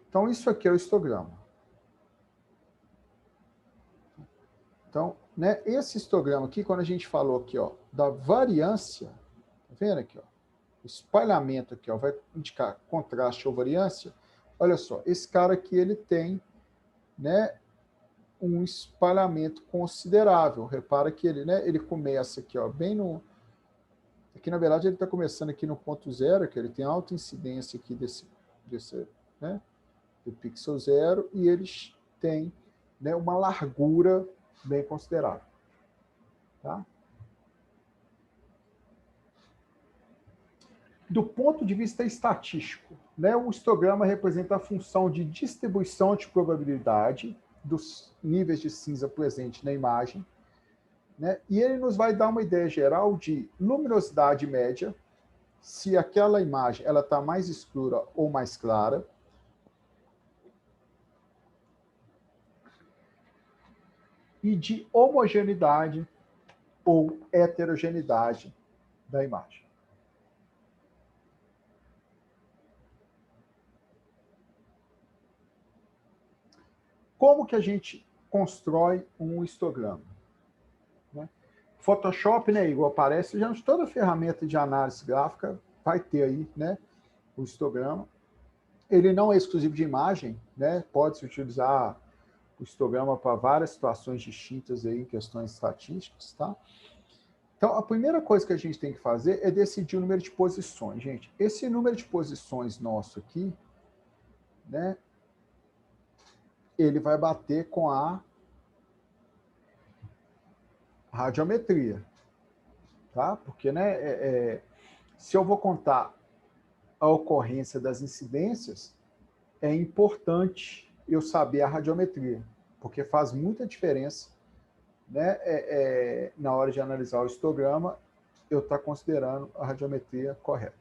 Então, isso aqui é o histograma. Então, né, esse histograma aqui, quando a gente falou aqui, ó, da variância, tá vendo aqui, ó? O espalhamento aqui, ó, vai indicar contraste ou variância. Olha só, esse cara aqui, ele tem, né, um espalhamento considerável. Repara que ele, né, ele começa aqui, ó, bem no... Aqui, na verdade, ele está começando aqui no ponto zero, que ele tem alta incidência aqui desse né, do pixel zero, e eles têm, né, uma largura bem considerável. Tá? Do ponto de vista estatístico, né, o histograma representa a função de distribuição de probabilidade dos níveis de cinza presentes na imagem, né, e ele nos vai dar uma ideia geral de luminosidade média, se aquela imagem ela está mais escura ou mais clara. E de homogeneidade ou heterogeneidade da imagem. Como que a gente constrói um histograma? Né? Photoshop, né, Igor, aparece, já toda ferramenta de análise gráfica vai ter aí, né, o histograma. Ele não é exclusivo de imagem, né? Pode-se utilizar o histograma para várias situações distintas aí, questões estatísticas, tá? Então, a primeira coisa que a gente tem que fazer é decidir o número de posições, gente. Esse número de posições nosso aqui, né, ele vai bater com a radiometria, tá? Porque, né, se eu vou contar a ocorrência das incidências, é importante eu saber a radiometria, porque faz muita diferença, né, na hora de analisar o histograma, eu estar considerando a radiometria correta.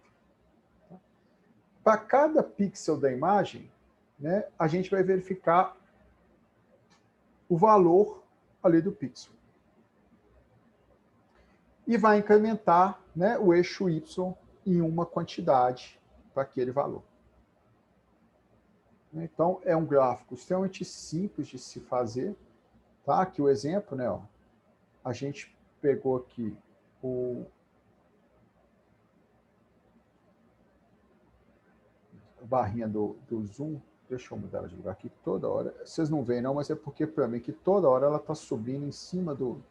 Para cada pixel da imagem, né, a gente vai verificar o valor ali do pixel. E vai incrementar, né, o eixo Y em uma quantidade para aquele valor. Então, é um gráfico extremamente simples de se fazer. Tá? Aqui o exemplo, né, ó, a gente pegou aqui a barrinha do zoom. Deixa eu mudar de lugar aqui toda hora. Vocês não veem não, mas é porque para mim que toda hora ela está subindo em cima do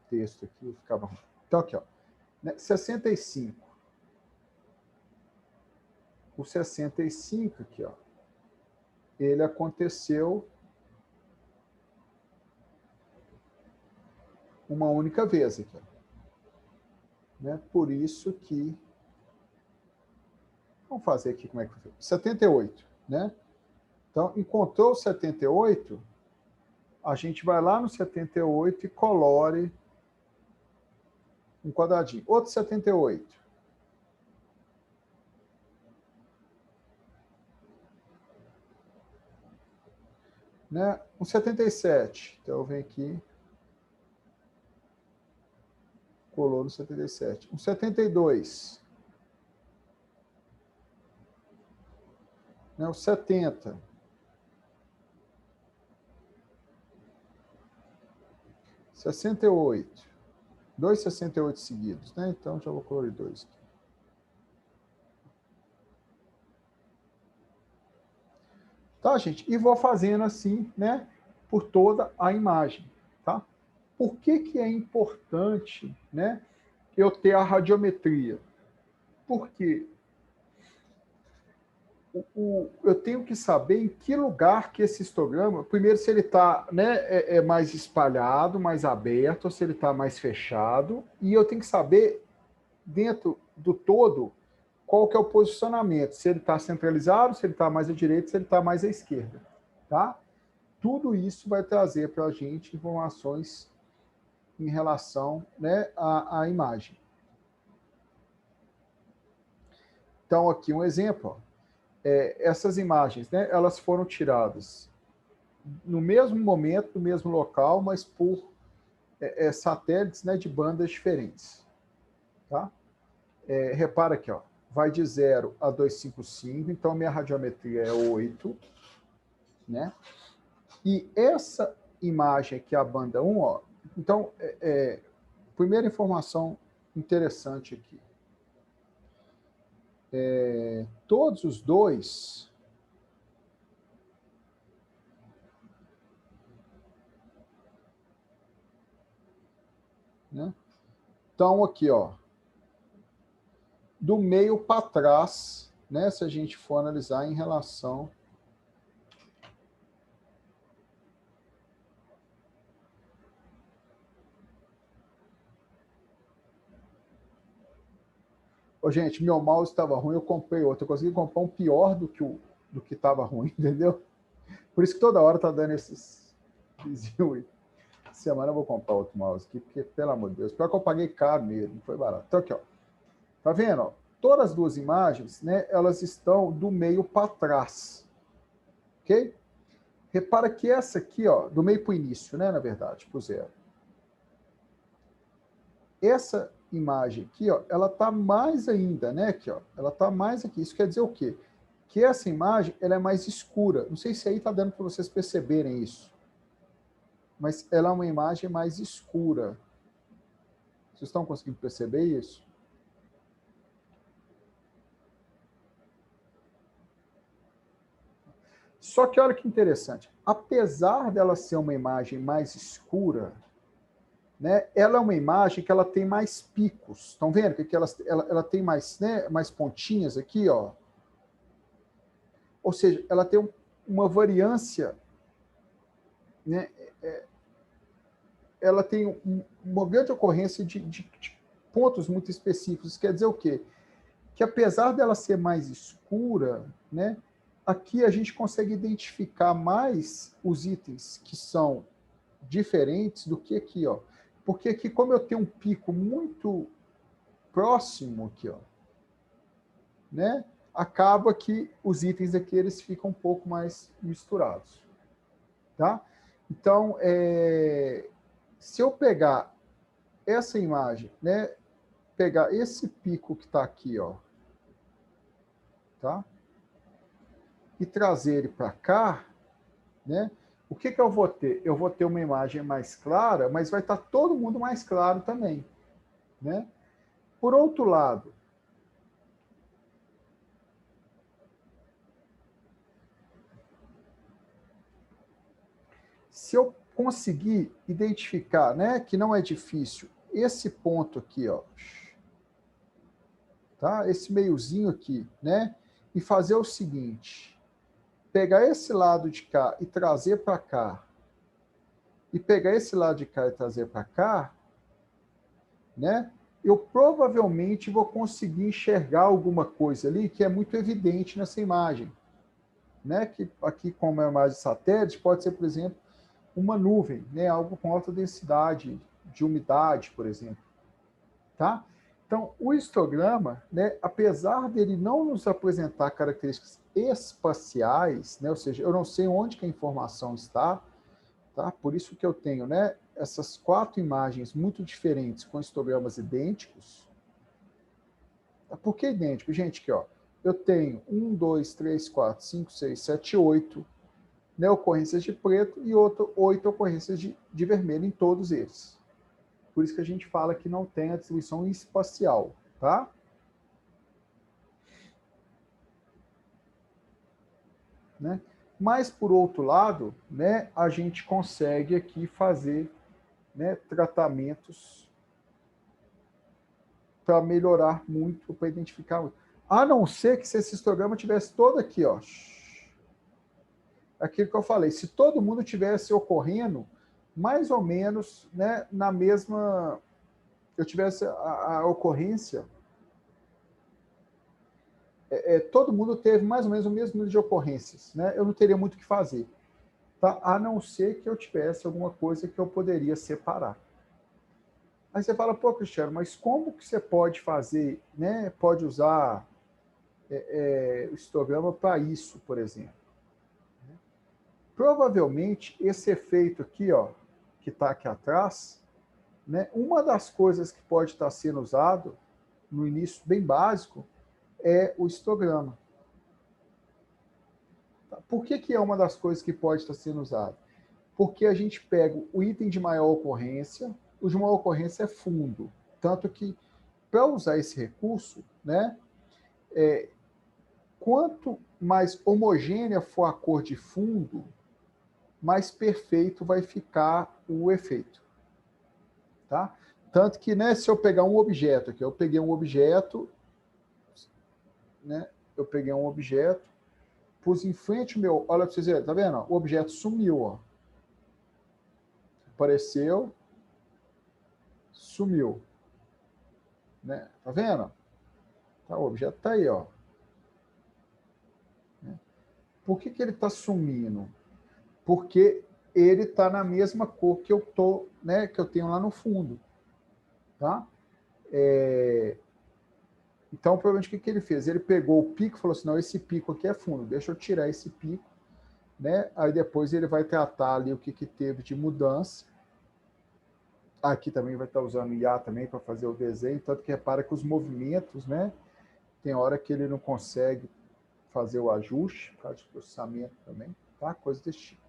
texto aqui. Ficava... Então aqui, ó, né, 65. O 65 aqui, ó, ele aconteceu uma única vez aqui, ó, né? Por isso que vamos fazer aqui como é que foi. 78, né? Então, encontrou o 78, a gente vai lá no 78 e colore um quadradinho. Outro 78. Né? Um 77. Então, eu venho aqui, colou no 77. Um 72. Né? O 70. 68. 2,68 seguidos, né? Então, já vou colorir 2 aqui. Tá, gente? E vou fazendo assim, né? Por toda a imagem, tá? Por que é importante, né, eu ter a radiometria? Porque eu tenho que saber em que lugar que esse histograma, primeiro se ele está, né, mais espalhado, mais aberto, ou se ele está mais fechado, e eu tenho que saber dentro do todo qual que é o posicionamento, se ele está centralizado, se ele está mais à direita, se ele está mais à esquerda, tá? Tudo isso vai trazer para a gente informações em relação, né, à imagem. Então, aqui um exemplo, ó. Essas imagens, né, elas foram tiradas no mesmo momento, no mesmo local, mas por satélites, né, de bandas diferentes. Tá? Repara aqui, ó, vai de 0 a 255, então minha radiometria é 8. Né? E essa imagem aqui, a banda 1, ó, então, primeira informação interessante aqui. Todos os dois né, estão aqui, ó, do meio para trás, né, se a gente for analisar em relação Ô, gente, meu mouse estava ruim, eu comprei outro. Eu consegui comprar um pior do que estava ruim, entendeu? Por isso que toda hora tá dando esses vizinhos. Semana eu vou comprar outro mouse aqui, porque, pelo amor de Deus, pior que eu paguei caro mesmo, não foi barato. Então, aqui, ó. Tá vendo? Ó? Todas as duas imagens, né, elas estão do meio para trás. Ok? Repara que essa aqui, ó, do meio para o início, né, na verdade, para o zero. Essa imagem aqui, ó, ela está mais ainda, né, aqui, ó, ela está mais aqui. Isso quer dizer o quê? Que essa imagem, ela é mais escura. Não sei se aí está dando para vocês perceberem isso. Mas ela é uma imagem mais escura. Vocês estão conseguindo perceber isso? Só que olha que interessante. Apesar dela ser uma imagem mais escura, né, ela é uma imagem que ela tem mais picos. Estão vendo que ela tem mais, né, mais pontinhas aqui, ó. Ou seja, ela tem uma variância, né, ela tem uma grande ocorrência de pontos muito específicos. Isso quer dizer o quê? Que apesar dela ser mais escura, né, aqui a gente consegue identificar mais os itens que são diferentes do que aqui, ó. Porque aqui, como eu tenho um pico muito próximo aqui, ó, né, acaba que os itens aqui eles ficam um pouco mais misturados, tá? Então, se eu pegar essa imagem, né, pegar esse pico que está aqui, ó, tá? E trazer ele para cá, né? O que eu vou ter? Eu vou ter uma imagem mais clara, mas vai estar todo mundo mais claro também, né? Por outro lado, se eu conseguir identificar, né, que não é difícil, esse ponto aqui, ó, tá? Esse meiozinho aqui, né? E fazer o seguinte, pegar esse lado de cá e trazer para cá, e pegar esse lado de cá e trazer para cá, né? Eu provavelmente vou conseguir enxergar alguma coisa ali que é muito evidente nessa imagem, né? Que aqui, como é uma imagem de satélite, pode ser, por exemplo, uma nuvem, né? Algo com alta densidade de umidade, por exemplo, tá? Então, o histograma, né, apesar dele não nos apresentar características espaciais, né, ou seja, eu não sei onde que a informação está, tá? Por isso que eu tenho, né, essas 4 imagens muito diferentes com histogramas idênticos. Por que idêntico? Gente, aqui, ó, eu tenho 1, 2, 3, 4, 5, 6, 7, 8, né, ocorrências de preto e 8 ocorrências de vermelho em todos eles. Por isso que a gente fala que não tem a distribuição espacial, tá? Né? Mas, por outro lado, né, a gente consegue aqui fazer, né, tratamentos para melhorar muito, para identificar. A não ser que se esse histograma tivesse todo aqui, ó. Aquilo que eu falei, se todo mundo tivesse ocorrendo mais ou menos, né, na mesma... Eu tivesse a ocorrência... todo mundo teve mais ou menos o mesmo número de ocorrências, né? Eu não teria muito o que fazer, tá? A não ser que eu tivesse alguma coisa que eu poderia separar. Aí você fala, pô, Cristiano, mas como que você pode fazer, né? Pode usar o histograma para isso, por exemplo. Provavelmente, esse efeito aqui, ó, que está aqui atrás, né? Uma das coisas que pode estar sendo usado, no início bem básico, é o histograma. Por que é uma das coisas que pode estar sendo usado? Porque a gente pega o item de maior ocorrência, o de maior ocorrência é fundo. Tanto que, para usar esse recurso, né, quanto mais homogênea for a cor de fundo, mais perfeito vai ficar o efeito. Tá? Tanto que, né, se eu pegar um objeto aqui, eu peguei um objeto, né, pus em frente ao meu... Olha para vocês verem, tá vendo? O objeto sumiu, ó. Apareceu, sumiu. Né? Tá vendo? Tá, o objeto tá aí, ó. Por que ele está sumindo? Porque ele está na mesma cor que eu tô, né, que eu tenho lá no fundo, tá? Então, provavelmente, o que ele fez? Ele pegou o pico e falou assim, não, esse pico aqui é fundo, deixa eu tirar esse pico, né? Aí depois ele vai tratar ali o que teve de mudança. Aqui também vai estar usando IA também para fazer o desenho, tanto que repara que os movimentos, né? Tem hora que ele não consegue fazer o ajuste, por causa de processamento também, tá? Coisa desse tipo.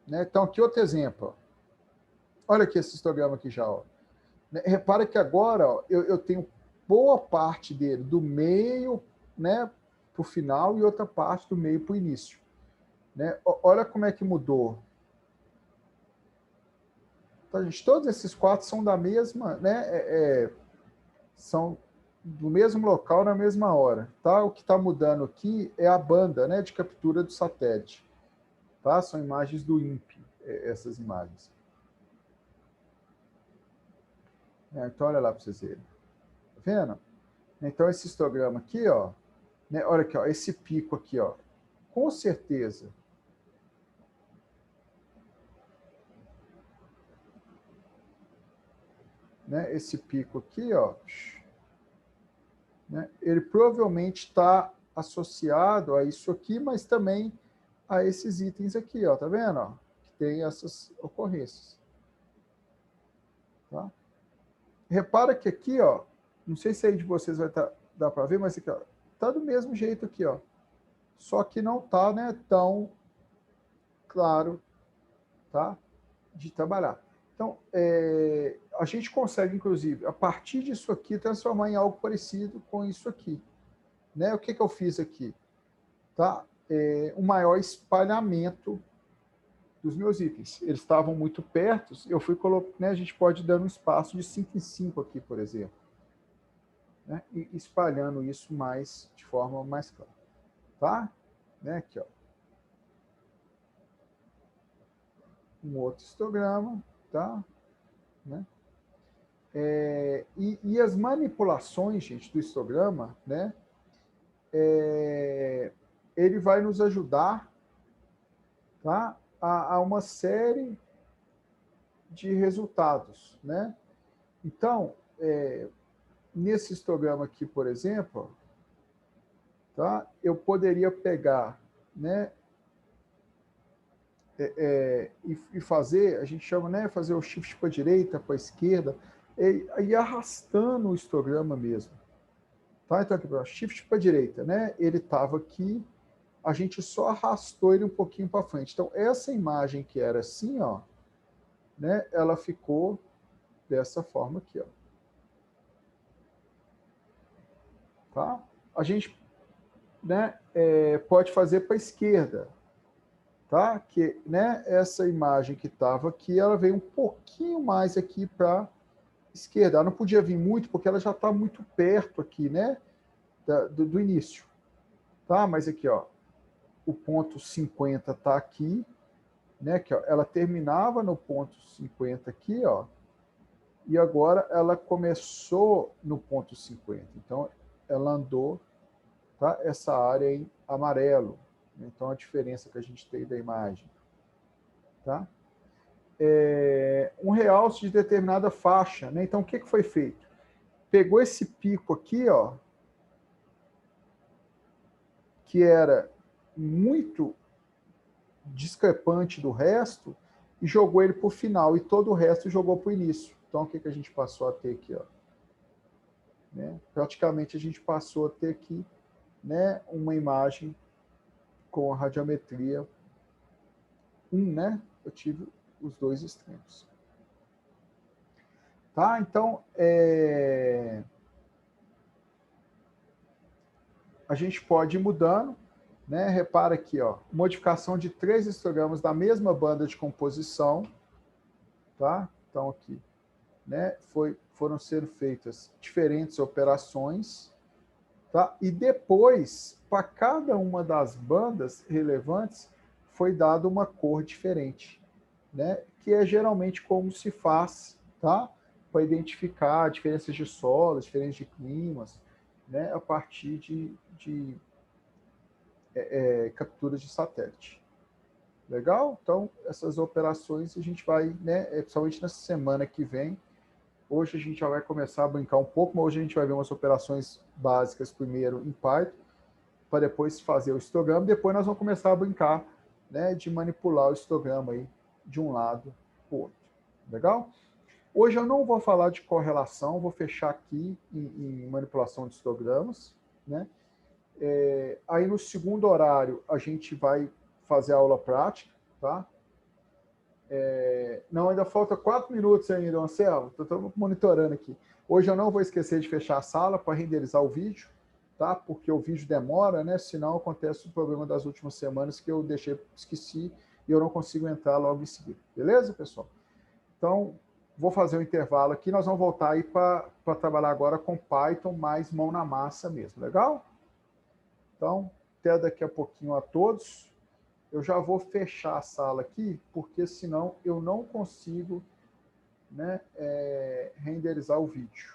Né? Então, aqui outro exemplo. Ó. Olha aqui esse histograma aqui já. Ó. Repara que agora ó, eu tenho boa parte dele do meio, né, para o final e outra parte do meio para o início. Né? Olha como é que mudou. Tá, gente? Todos esses quatro são da mesma, né? São do mesmo local na mesma hora. Tá? O que está mudando aqui é a banda, né, de captura do satélite. Tá? São imagens do INPE, essas imagens. Então, olha lá para vocês verem. Tá vendo? Então, esse histograma aqui, ó, né, olha aqui, ó, esse pico aqui, ó, com certeza, né, esse pico aqui, ó, né, ele provavelmente está associado a isso aqui, mas também a esses itens aqui, ó, tá vendo? Ó, que tem essas ocorrências. Tá? Repara que aqui, ó, não sei se aí de vocês vai dar para ver, mas aqui, ó, tá do mesmo jeito aqui, ó. Só que não tá, né, tão claro, tá? De trabalhar. Então, a gente consegue, inclusive, a partir disso aqui, transformar em algo parecido com isso aqui. Né? O que eu fiz aqui? Tá? Um maior espalhamento dos meus itens. Eles estavam muito perto, eu fui colocando, né, a gente pode dar um espaço de 5 em 5 aqui, por exemplo. Né? E espalhando isso mais, de forma mais clara. Tá? Né? Aqui, ó. Um outro histograma, tá? Né? E as manipulações, gente, do histograma, né? Ele vai nos ajudar, tá? a uma série de resultados, né? Então, nesse histograma aqui, por exemplo, tá? Eu poderia pegar, né? E fazer, a gente chama, né? Fazer o shift para a direita, para a esquerda, e arrastando o histograma mesmo. Tá? Então, aqui, shift para a direita, né? Ele estava aqui, a gente só arrastou ele um pouquinho para frente. Então, essa imagem que era assim, ó, né? Ela ficou dessa forma aqui, ó. Tá? A gente, né, pode fazer para a esquerda, tá? Que, né, essa imagem que estava aqui, ela veio um pouquinho mais aqui para esquerda. Ela não podia vir muito, porque ela já está muito perto aqui, né, do início. Tá? Mas aqui, ó, o ponto 50 está aqui, né, que, ó, ela terminava no ponto 50 aqui, ó, e agora ela começou no ponto 50. Então, ela andou, tá, essa área em amarelo. Então, a diferença que a gente tem da imagem. Tá? Um realce de determinada faixa. Né? Então, o que foi feito? Pegou esse pico aqui, ó, que era muito discrepante do resto, e jogou ele para o final, e todo o resto jogou para o início. Então, o que a gente passou a ter aqui? Ó? Né? Praticamente, a gente passou a ter aqui, né, uma imagem com a radiometria 1, né? Eu tive os dois extremos. Tá? Então, a gente pode ir mudando, né? Repara aqui, ó, modificação de 3 histogramas da mesma banda de composição, tá? Então, aqui, né? Foram sendo feitas diferentes operações, tá? E depois, para cada uma das bandas relevantes, foi dada uma cor diferente, né? Que é geralmente como se faz, tá? Para identificar diferenças de solos, diferenças de climas, né? A partir de capturas de satélite. Legal? Então, essas operações a gente vai, né? Principalmente nessa semana que vem, Hoje a gente já vai começar a brincar um pouco, mas hoje a gente vai ver umas operações básicas primeiro em Python, para depois fazer o histograma, depois nós vamos começar a brincar, né, de manipular o histograma aí de um lado para o outro. Legal? Hoje eu não vou falar de correlação, vou fechar aqui em manipulação de histogramas, né? Aí no segundo horário a gente vai fazer a aula prática, tá? Não, ainda falta 4 minutos ainda, Anselmo. Estou monitorando aqui. Hoje eu não vou esquecer de fechar a sala para renderizar o vídeo, tá? Porque o vídeo demora, né? Senão acontece o problema das últimas semanas que eu esqueci e eu não consigo entrar logo em seguida. Beleza, pessoal? Então, vou fazer um intervalo aqui. Nós vamos voltar aí para trabalhar agora com Python mais mão na massa mesmo. Legal? Então, até daqui a pouquinho a todos. Eu já vou fechar a sala aqui, porque senão eu não consigo, né, renderizar o vídeo.